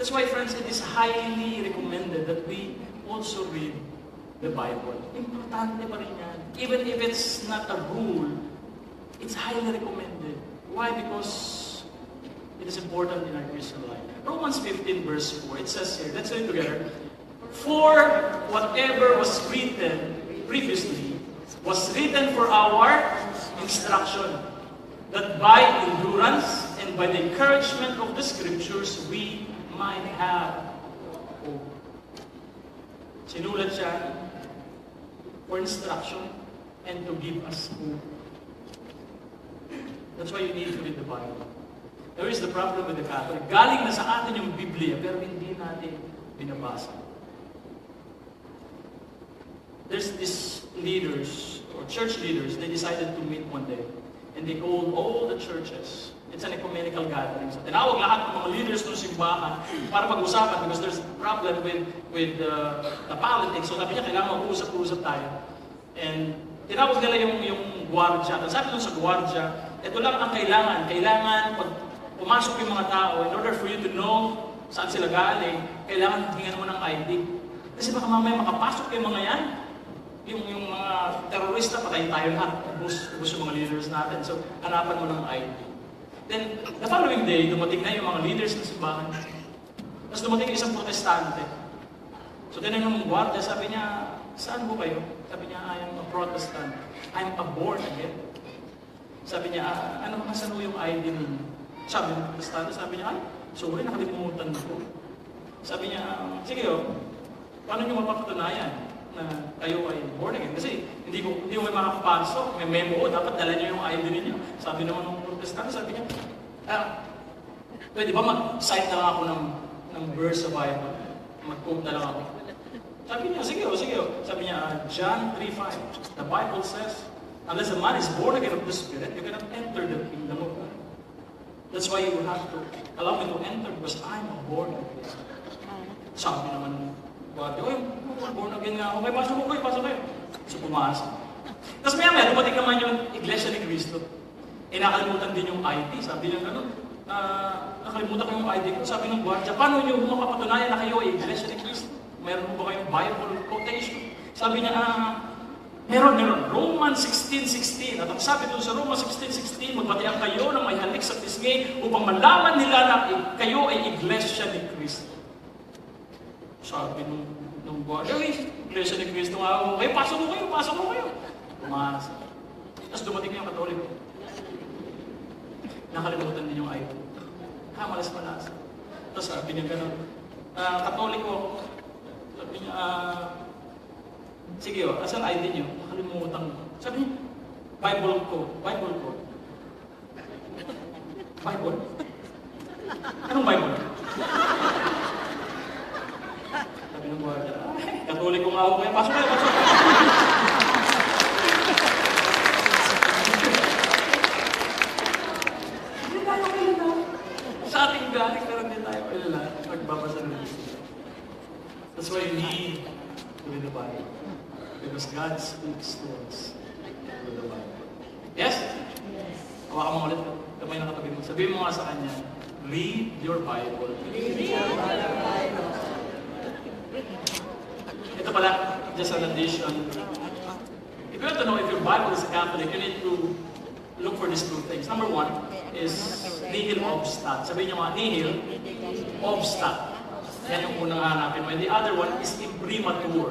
That's why, friends, it is highly recommended that we also read the Bible. Importante pa rin yan. Even if it's not a rule, it's highly recommended. Why? Because it is important in our Christian life. Romans 15 verse 4, it says here, let's read together. For whatever was written previously was written for our instruction, that by endurance and by the encouragement of the Scriptures we might have hope. Sinulat siya for instruction and to give us hope. That's why you need to read the Bible. There is the problem with the Catholic. Galing na sa atin yung Biblia, pero hindi natin binabasa. There's these leaders, or church leaders, they decided to meet one day. And they called all the churches. It's an ecumenical gathering. So, tinawag lahat ng mga leaders ng simbahan para pag-usapan because there's a problem with the politics. So sabi niya, kailangan mag-usap-usap tayo. And tinawag nila yung gwardya. At sabi doon sa gwardya, ito lang ang kailangan. Kailangan, pag pumasok yung mga tao, in order for you to know saan sila galing, kailangan tingnan mo ng ID. Kasi baka mamaya makapasok yung mga yan. Yung mga terorista, patayin tayo lahat. Ubus yung mga leaders natin. So, hanapan mo ng ID. Then, the following day, dumating na yung mga leaders ng simbahan. Tapos dumating isang protestante. So, tinanong ng guardia, sabi niya, saan po kayo? Sabi niya, I am a Protestant. I am a born again. Sabi niya, ano nga saan yung ID ninyo? Sabi ng protestante, sabi niya, ay, sorry, nakalimutan ko. Sabi niya, sige paano niyo mapapatunayan na kayo ay born again? Kasi hindi mo makapasok, may memo, dapat dala niyo yung ID ninyo. Sabi naman ng protestante, sabi niya, pwede ba mag-cite na lang ako ng verse sa Bible? Mag-quote na lang ako. Sabi niya, sige. Sabi niya, John 3:5, the Bible says, unless a man is born again of the Spirit, you cannot enter the kingdom of God. That's why you have to allow me to enter because I'm born again. Sabi naman, born again nga ako. Pasok kayo. So, pumasok. Tapos maya, dumating naman yung Iglesia ni Cristo. Nakalimutan din yung ID. Sabi niya gano'n, nakalimutan ko yung ID ko. Sabi ng guardia, paano niyo mapapatunayan na kayo ay Iglesia ni Cristo? Meron mo ba kayong Bible quotation? Sabi niya, meron. Romans 16:16. At ang sabi doon sa Romans 16:16, magbatian kayo ng may halik sa pisngi upang malaman nila na kayo ay Iglesia ni Cristo. Sabi nung guardia, Iglesia ni Cristo nga ako, pasok ko kayo. Pumasok. Tapos dumating yung Katoliko. Nakalimutan din yung ID. Malas-malas. Tapos sabi niya gano'n, Katoliko, sabi niya, sige asan ID niyo? Nakalimutan ko. Sabi niya, Bible ko. Bible? Anong Bible? Sabi ng guardia, Katoliko nga ako kaya, pasok kayo. Sa ating galing, pero hindi tayo kailan magbabasa ng Biblia. That's why you need to read the Bible. Because God speaks to us through the Bible. Yes? Hawakan mo ulit. Kamay na katabi mo. Sabihin mo nga sa kanya, read your Bible. Ito pala, just an addition. If you want to know if your Bible is Catholic, you need to look for these two things. Number one is nihil obstat. Sabihin niyo mga nihil obstat. Yan yung unang hanapin mo. And the other one is imprimatur.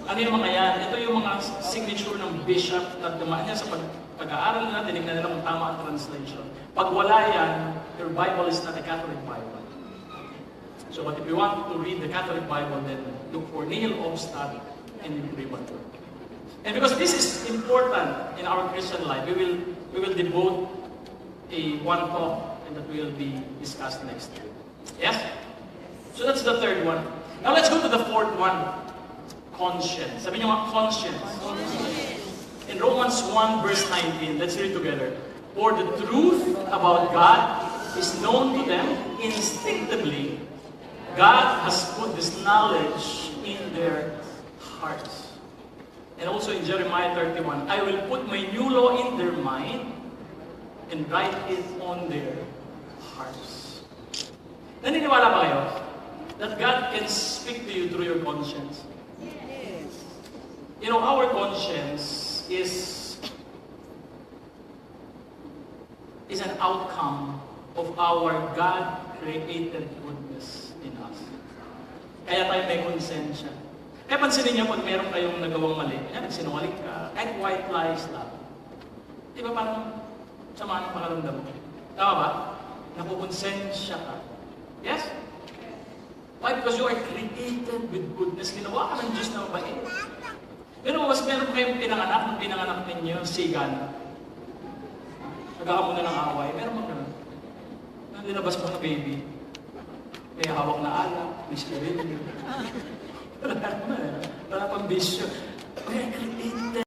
Ano yung mga yan? Ito yung mga signature ng bishop na dumaan niya sa pag-aaral nila, tinignan nila kung tama ang translation. Pag wala yan, your Bible is not a Catholic Bible. So, but if you want to read the Catholic Bible, then look for nihil obstat and imprimatur. And because this is important in our Christian life, we will devote a one talk and that will be discussed next week. Yes? So that's the third one. Now let's go to the fourth one. Conscience. Sabi niyo nga, conscience. In Romans 1 verse 19, let's read together. For the truth about God is known to them instinctively. God has put this knowledge in their hearts. And also in Jeremiah 31, I will put my new law in their mind and write it on their hearts. Naniniwala ba kayo that God can speak to you through your conscience? Yes. You know, our conscience is an outcome of our God-created goodness in us. Kaya tayo may konsensya. Kaya pansinin niyo pag meron kayong nagawang mali, nagsinungaling ka, kahit white lies lang. Di ba parang sama ng pakaramdam mo? Tama ba? Nakukonsensya ka. Yes? Why? Because you are created with goodness. Ginawa ka ng Diyos na mabait. Pero mas meron kayong pinanganak ninyo, sigan. Nagkakaroon na ng away. Meron mo na. Nilabas mo na baby. May hawak na alak, miscarriage. Wala pang bisyo. We are created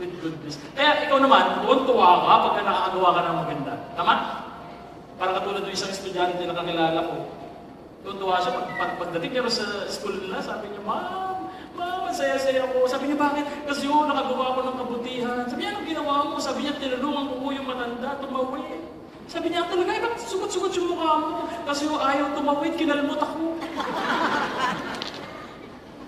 with goodness. Kaya ikaw naman, tuwa ka pagka nakakagawa ka ng maganda. Tama? Parang katulad ng isang estudyante na kakilala ko. Tuwa siya pagdating niya sa school nila, sabi niya, Ma'am, saya-saya ko. Sabi niya, bakit? Kasi yun, nakagawa ko ng kabutihan. Sabi niya, anong ginawa mo? Sabi niya, tinulungan ko yung matanda, tumawid. Sabi niya, talaga, bakit sugot-sugot yung mukha mo? Kasi yung ayaw tumawid, kinalmot ako.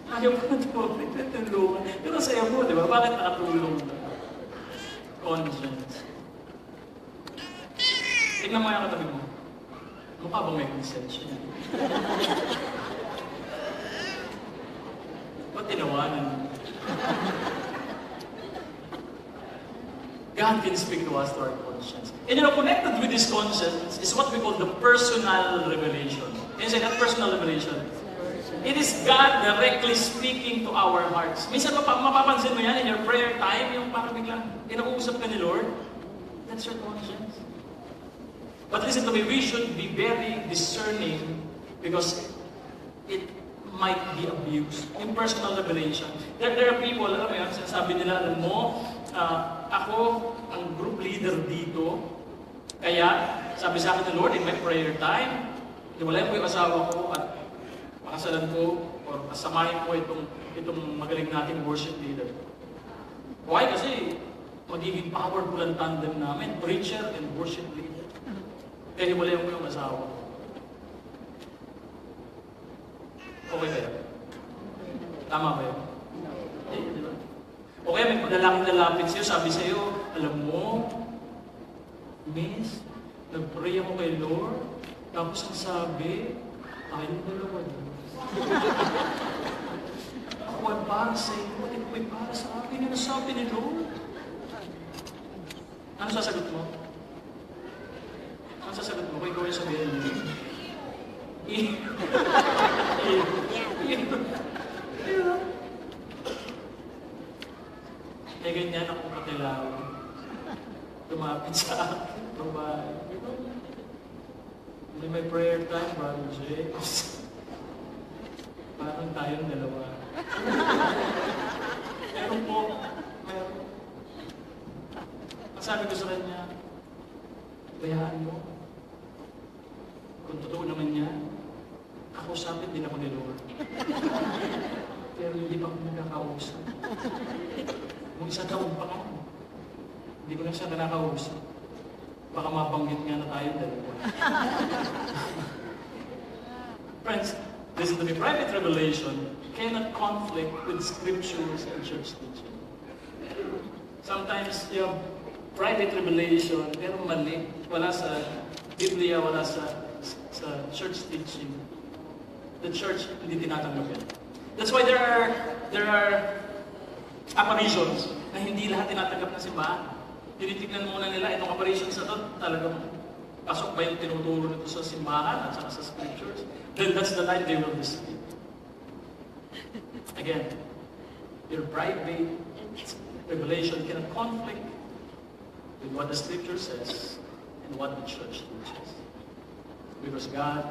Ayaw ko na tumawid, tinulungan. Pero saya mo, di ba? Bakit nakatulong na? Conscience. Tingnan mo yung katabi mo. Mukha bang may conscience niya? Ba't tinawanan mo? God can speak to us through our conscience. And you know, connected with this conscience is what we call the personal revelation. Can you say that? Personal revelation. It is God directly speaking to our hearts. Minsan mapapansin mo yan in your prayer time, yung parang biglang inausap ka ni Lord. That's your conscience. But listen to me, we should be very discerning because it might be abused. In personal revelation. There are people, alam mo yan, sinasabi nila, alam mo, ako ang group leader dito, kaya sabi sa akin ng Lord in my prayer time, iwalayan ko yung asawa ko at pakasalan ko or kasamahin ko itong magaling nating worship leader. Why? Kasi magiging powerful ang tandem namin, preacher and worship leader. Kaya iwalayan ko yung asawa ko. Okay ba yun? Tama ba yun? Di ba? O kaya may lalaking lalapit sa'yo, sabi sa'yo, alam mo, Miss, nag-pray ako kay Lord, tapos ang sabi, tayong dalawa na. Ako ay para sa'yo, at ito ay para sa akin, ano sabi ni Lord? Ano sasagot mo? Ano sasagot mo? Kung ikaw ay sabihin mo? Eh, ganyan ako kakilala. Tumapit sa akin, babae. Hindi may prayer time, Brother James. Parang tayong dalawa. Meron po, meron. Ang sabi ko sa kanya, bayaan mo. Kung totoo naman niya, ako sapit din ako ni Lord. Pero hindi pa ako nagkakausap. Kung isang taon pa ka, hindi ko na siya nakakausap. Baka mabanggit nga na tayo dalawa. Friends, listen to me. Private revelation cannot conflict with scriptures and church teaching. Sometimes you have private revelation, pero mali. Wala sa Biblia, wala sa church teaching. The church hindi tinatanggap yan. That's why there are apparitions na hindi lahat tinatanggap ng simbahan. Tinitignan muna nila itong apparitions na ito, talagang pasok ba yung tinuturo nito sa simbahan at saka sa scriptures? Then that's the night they will receive. Again, your private revelation cannot conflict with what the scripture says and what the church teaches. Because God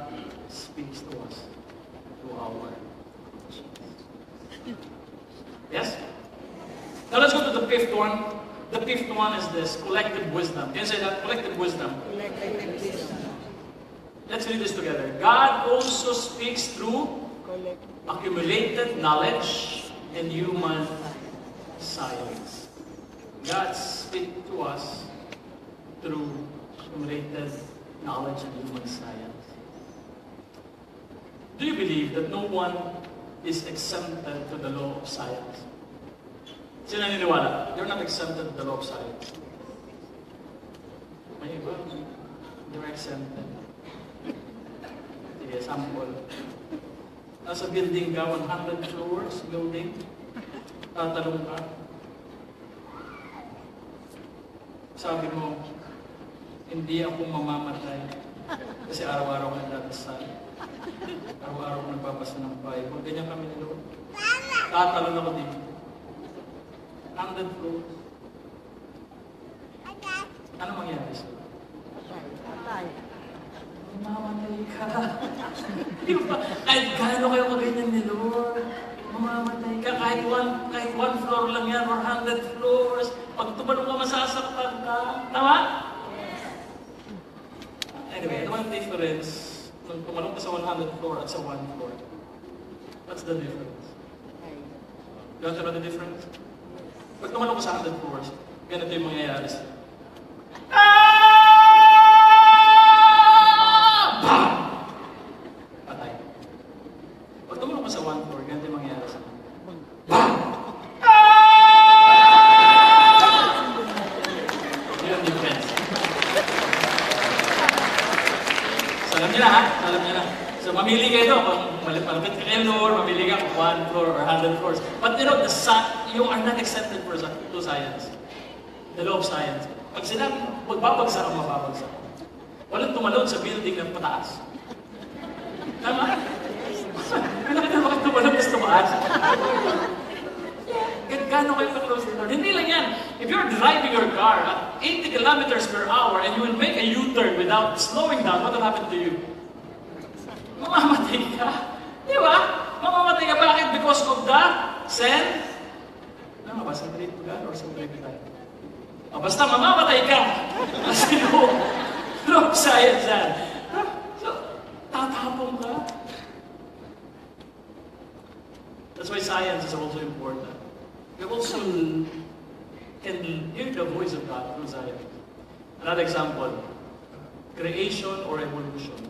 speaks to us through our conscience. Yes? Now let's go to the fifth one. The fifth one is this, collective wisdom. Can you say that? Collective wisdom. Collective wisdom. Let's read this together. God also speaks through accumulated knowledge and human science. God speaks to us through accumulated knowledge and human science. Do you believe that no one is exempted to the law of science? Sino naniniwala? You're not exempted to the law of science. May iba, they're exempted. Sige, sample. Nasa building ka, 100 floors building, tatalong ka. Sabi mo, hindi ako mamamatay. Kasi araw-araw ko nagdadasal. Araw-araw ko nagbabasa ng Bible. Ganyan kami ni Lord. Tatalon ako dito. 100 floors. Ano mangyari sa'yo? Mamamatay ka. Kahit gaano kayo kaganyan ni Lord, mamamatay ka. Kahit one floor lang yan or 100 floors. Pag tumalong ka, masasaktan ka. Tama? Anyway, ano ang difference nung tumalong ka sa 100 floor at sa 1 floor? What's the difference? You want to know the difference? Pag tumalong ka sa 100 floors, ganito yung mangyayari sa'yo. Bam! Patay. Pag tumalong ka sa 1 floor, ganito yung mangyayari sa'yo. Bam! Yun ang difference. Salam niyo na ha? Salam niyo na. So mamili kayo kung malapit ka kay Lord, mamili ka kung 1 floor or 100 floors. But you know, you are not accepted to science. The law of science. Pag sinabi, magbabagsak ang mababagsak. Walang tumalon sa building ng pataas. Tama? Nakita bakit tumalon sa tumaas? Gano'n kayo ka-close to Lord? Hindi lang yan. If you're driving your car at 80 kilometers per hour and you will make a U-turn without slowing down, what will happen to you? Mamamatay ka. Di ba? Mamamatay ka. Bakit? Because of the sin? Ano ba? Sandali po ka? Or sandali po tayo? Basta mamamatay ka. Kasi no science yan. So, tatapong ka. That's why science is also important. We also can hear the voice of God through science. Another example, creation or evolution.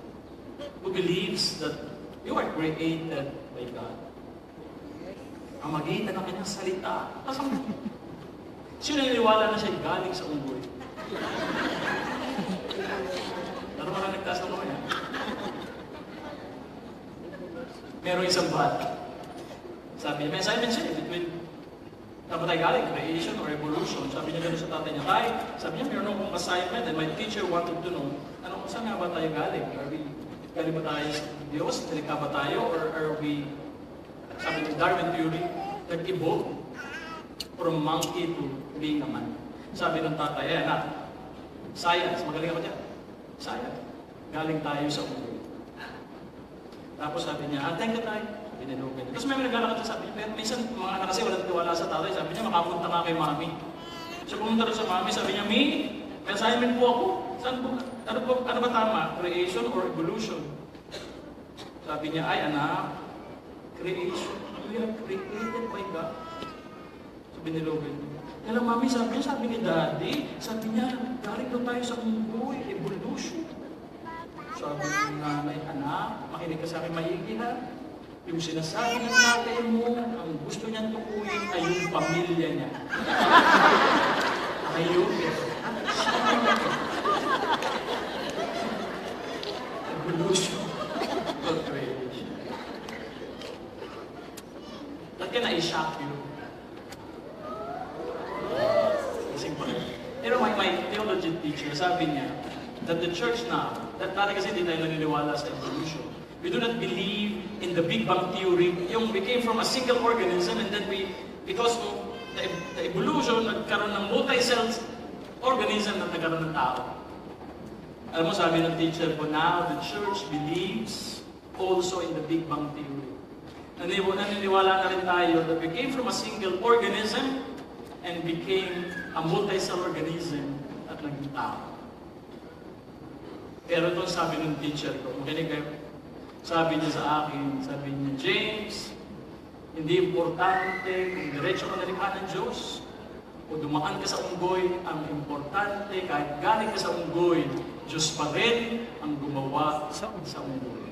Who believes that you are created by God? Ang magitan ng kanyang salita. Sino naniniwala na siya galing sa unggoy? Laro ka na nagtaas ng mga yan. Merong isang bata. Sabi niya, may assignment siya between dapat tayo galing, creation or evolution. Sabi niya gano'n sa tatay niya, Tay, sabi niya, meron akong assignment and my teacher wanted to know, saan nga ba tayo galing? Galing ba tayo sa Diyos? Galing ba tayo? Or are we, sabi niya, Darwin theory, nag-evolve from monkey to being a man. Sabi ng tatay, anak, science, magaling ako dyan. Science. Galing tayo sa unggoy. Tapos sabi niya, thank you, Tay. Binilugin. Tapos may naglalakad siya, sabi niya, pero minsan mga anak kasi walang tiwala sa tatay, sabi niya, makapunta nga kay mami. So pumunta rin sa mami, sabi niya, Mi, may assignment po ako. Saan po? Ano ba tama? Creation or evolution? Sabi niya, ay anak, creation. We are created by God. So binilugin niya. Kaya mami, sabi ni daddy, sabi niya, galing daw tayo sa unggoy, evolution. Sabi ni nanay, anak, makinig ka sa akin maigi ha. Yung sinasabi ng tatay mo, ang gusto niyang tukuyin ay yung pamilya niya. Ayun. Evolution of creation. That can I-shock you. Kasi pa. Pero my theology teacher, sabi niya, that the church now, that dati kasi hindi tayo naniniwala sa evolution. We do not believe in the Big Bang Theory. Yung we came from a single organism and then because of the evolution, nagkaroon ng multi-cell organism na nagkaroon ng tao. Alam mo, sabi ng teacher ko, now the church believes also in the Big Bang Theory. Naniniwala na rin tayo that we came from a single organism and became a multi-cell organism at naging tao. Pero ito sabi ng teacher ko, makinig kayo, sabi niya sa akin, sabi niya, James, hindi importante kung diretso ka nalikha ng Diyos o dumaan ka sa unggoy, ang importante kahit galing ka sa unggoy, Diyos pa rin ang gumawa sa unggoy.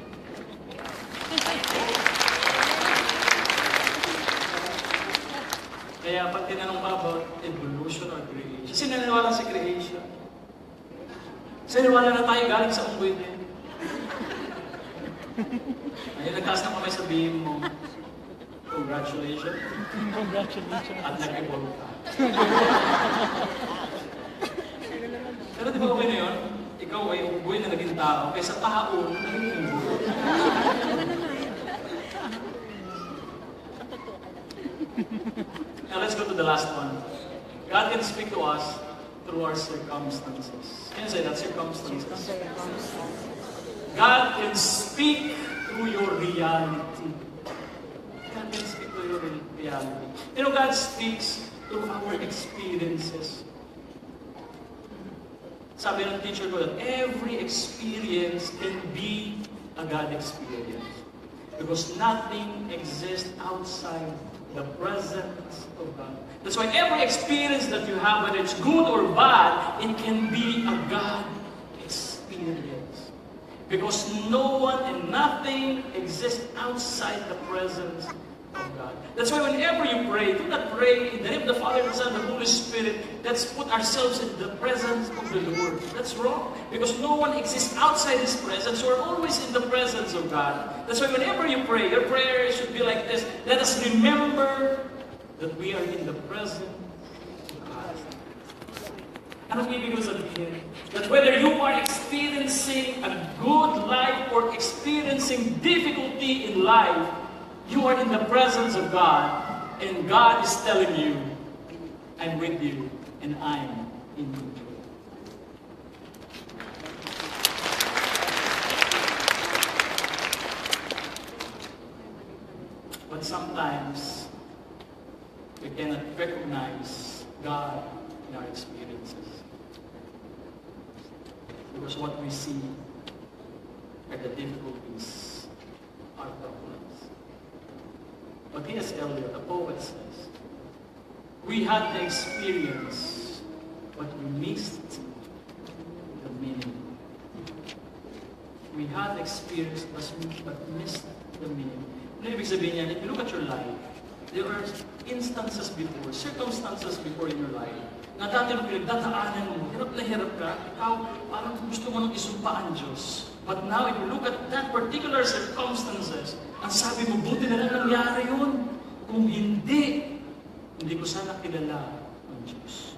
Kaya pag tinanong ka about evolution or creation, sinaniwala sa creation. Sinaniwala na tayo galing sa unggoy din. Ayun, nagtaas na kamay, sabihin mo, congratulations. Congratulations. At nag-evolve ka. Pero di ba okay na yun? Ikaw ay unggoy na naging tao, kaysa tao na naging unggoy. Now let's go to the last one. God can speak to us through our circumstances. Can you say that? Circumstances. God can speak through your reality. God can speak through your reality. You know, God speaks through our experiences. Sabi ng teacher ko that every experience can be a God experience. Because nothing exists outside the presence of God. That's why every experience that you have, whether it's good or bad, it can be a God experience. Because no one and nothing exists outside the presence of God. That's why whenever you pray, do not pray in the name of the Father, the Son, and the Holy Spirit. Let's put ourselves in the presence of the Lord. That's wrong. Because no one exists outside His presence. We're always in the presence of God. That's why whenever you pray, your prayer should be like this. Let us remember that we are in the presence of God. Anong ibig sabihin? That whether you are experiencing a good life or experiencing difficulty in life, you are in the presence of God, and God is telling you, I'm with you, and I'm in control. But sometimes, we cannot recognize God in our experiences. Because what we see are the difficulties, our problems. But T.S. Eliot, the poet, says, we had the experience, but we missed the meaning. We had the experience, but missed the meaning. Ano ibig sabihin niya? If you look at your life, there are instances before, circumstances before in your life, na dati nung pinagdadaanan mo, hirap na hirap ka, ikaw parang gusto mo nang isumpa ang Diyos. But now, if you look at that particular circumstances, ang sabi mo, buti na lang nangyari yun. Kung hindi ko sana kilala ang Diyos.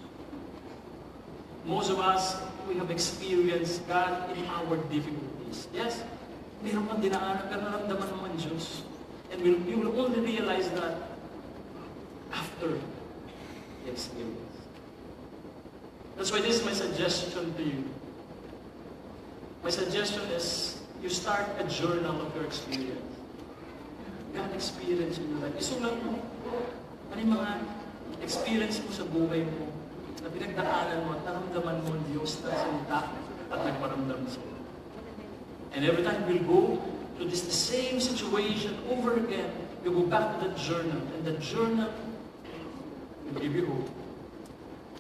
Most of us, we have experienced God in our difficulties. Yes, meron kang dinaanan, pero naramdaman mo ang Diyos. And you will only realize that after the experience. That's why this is my suggestion to you. My suggestion is you start a journal of your experience. God experience in your life. Isulat mo. Ano yung mga experience mo sa buhay mo na pinagdaanan mo at naramdaman mo ang Diyos na salita at nagparamdam sa'yo. And every time we'll go to the same situation over again, you go back to that journal, and that journal will give you hope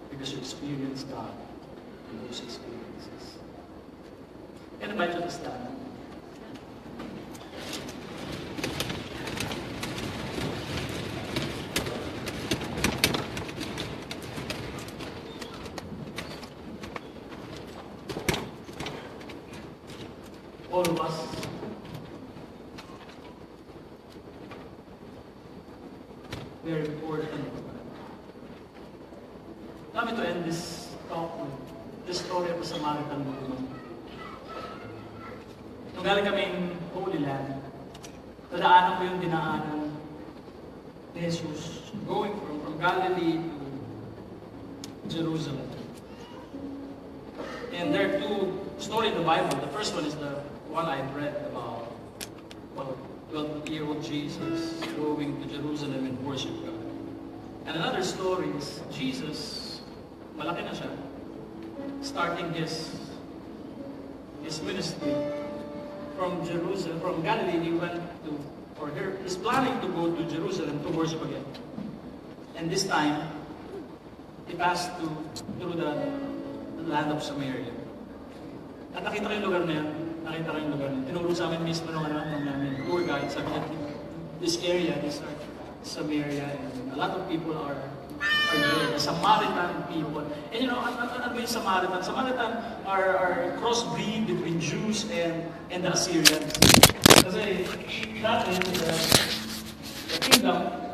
because you experience God in those experiences. And I invite you to stand. very important. Allow me to end this talk with the story of the Samaritan woman. Nung galing kaming Holy Land, nadaanan ko yung dinaanan ni Jesus going from Galilee to Jerusalem. And there are two stories in the Bible. The first one is the one I read about 12-year-old Jesus going to Jerusalem and worship God. And another story is Jesus, malaki na siya, starting his ministry from Jerusalem, from Galilee. He went to, or he's planning to go to Jerusalem to worship again. And this time, he passed through the land of Samaria. At nakita ko yung lugar na yan. Nakita ko yung lugar na yan. Tinuro sa amin mismo ng tour guide. Sabi niya, this area, these are Samaria, and a lot of people are there. The Samaritan people. And you know, ano yung Samaritan? Samaritan are crossbreed between Jews and the Assyrians. Kasi dati, the kingdom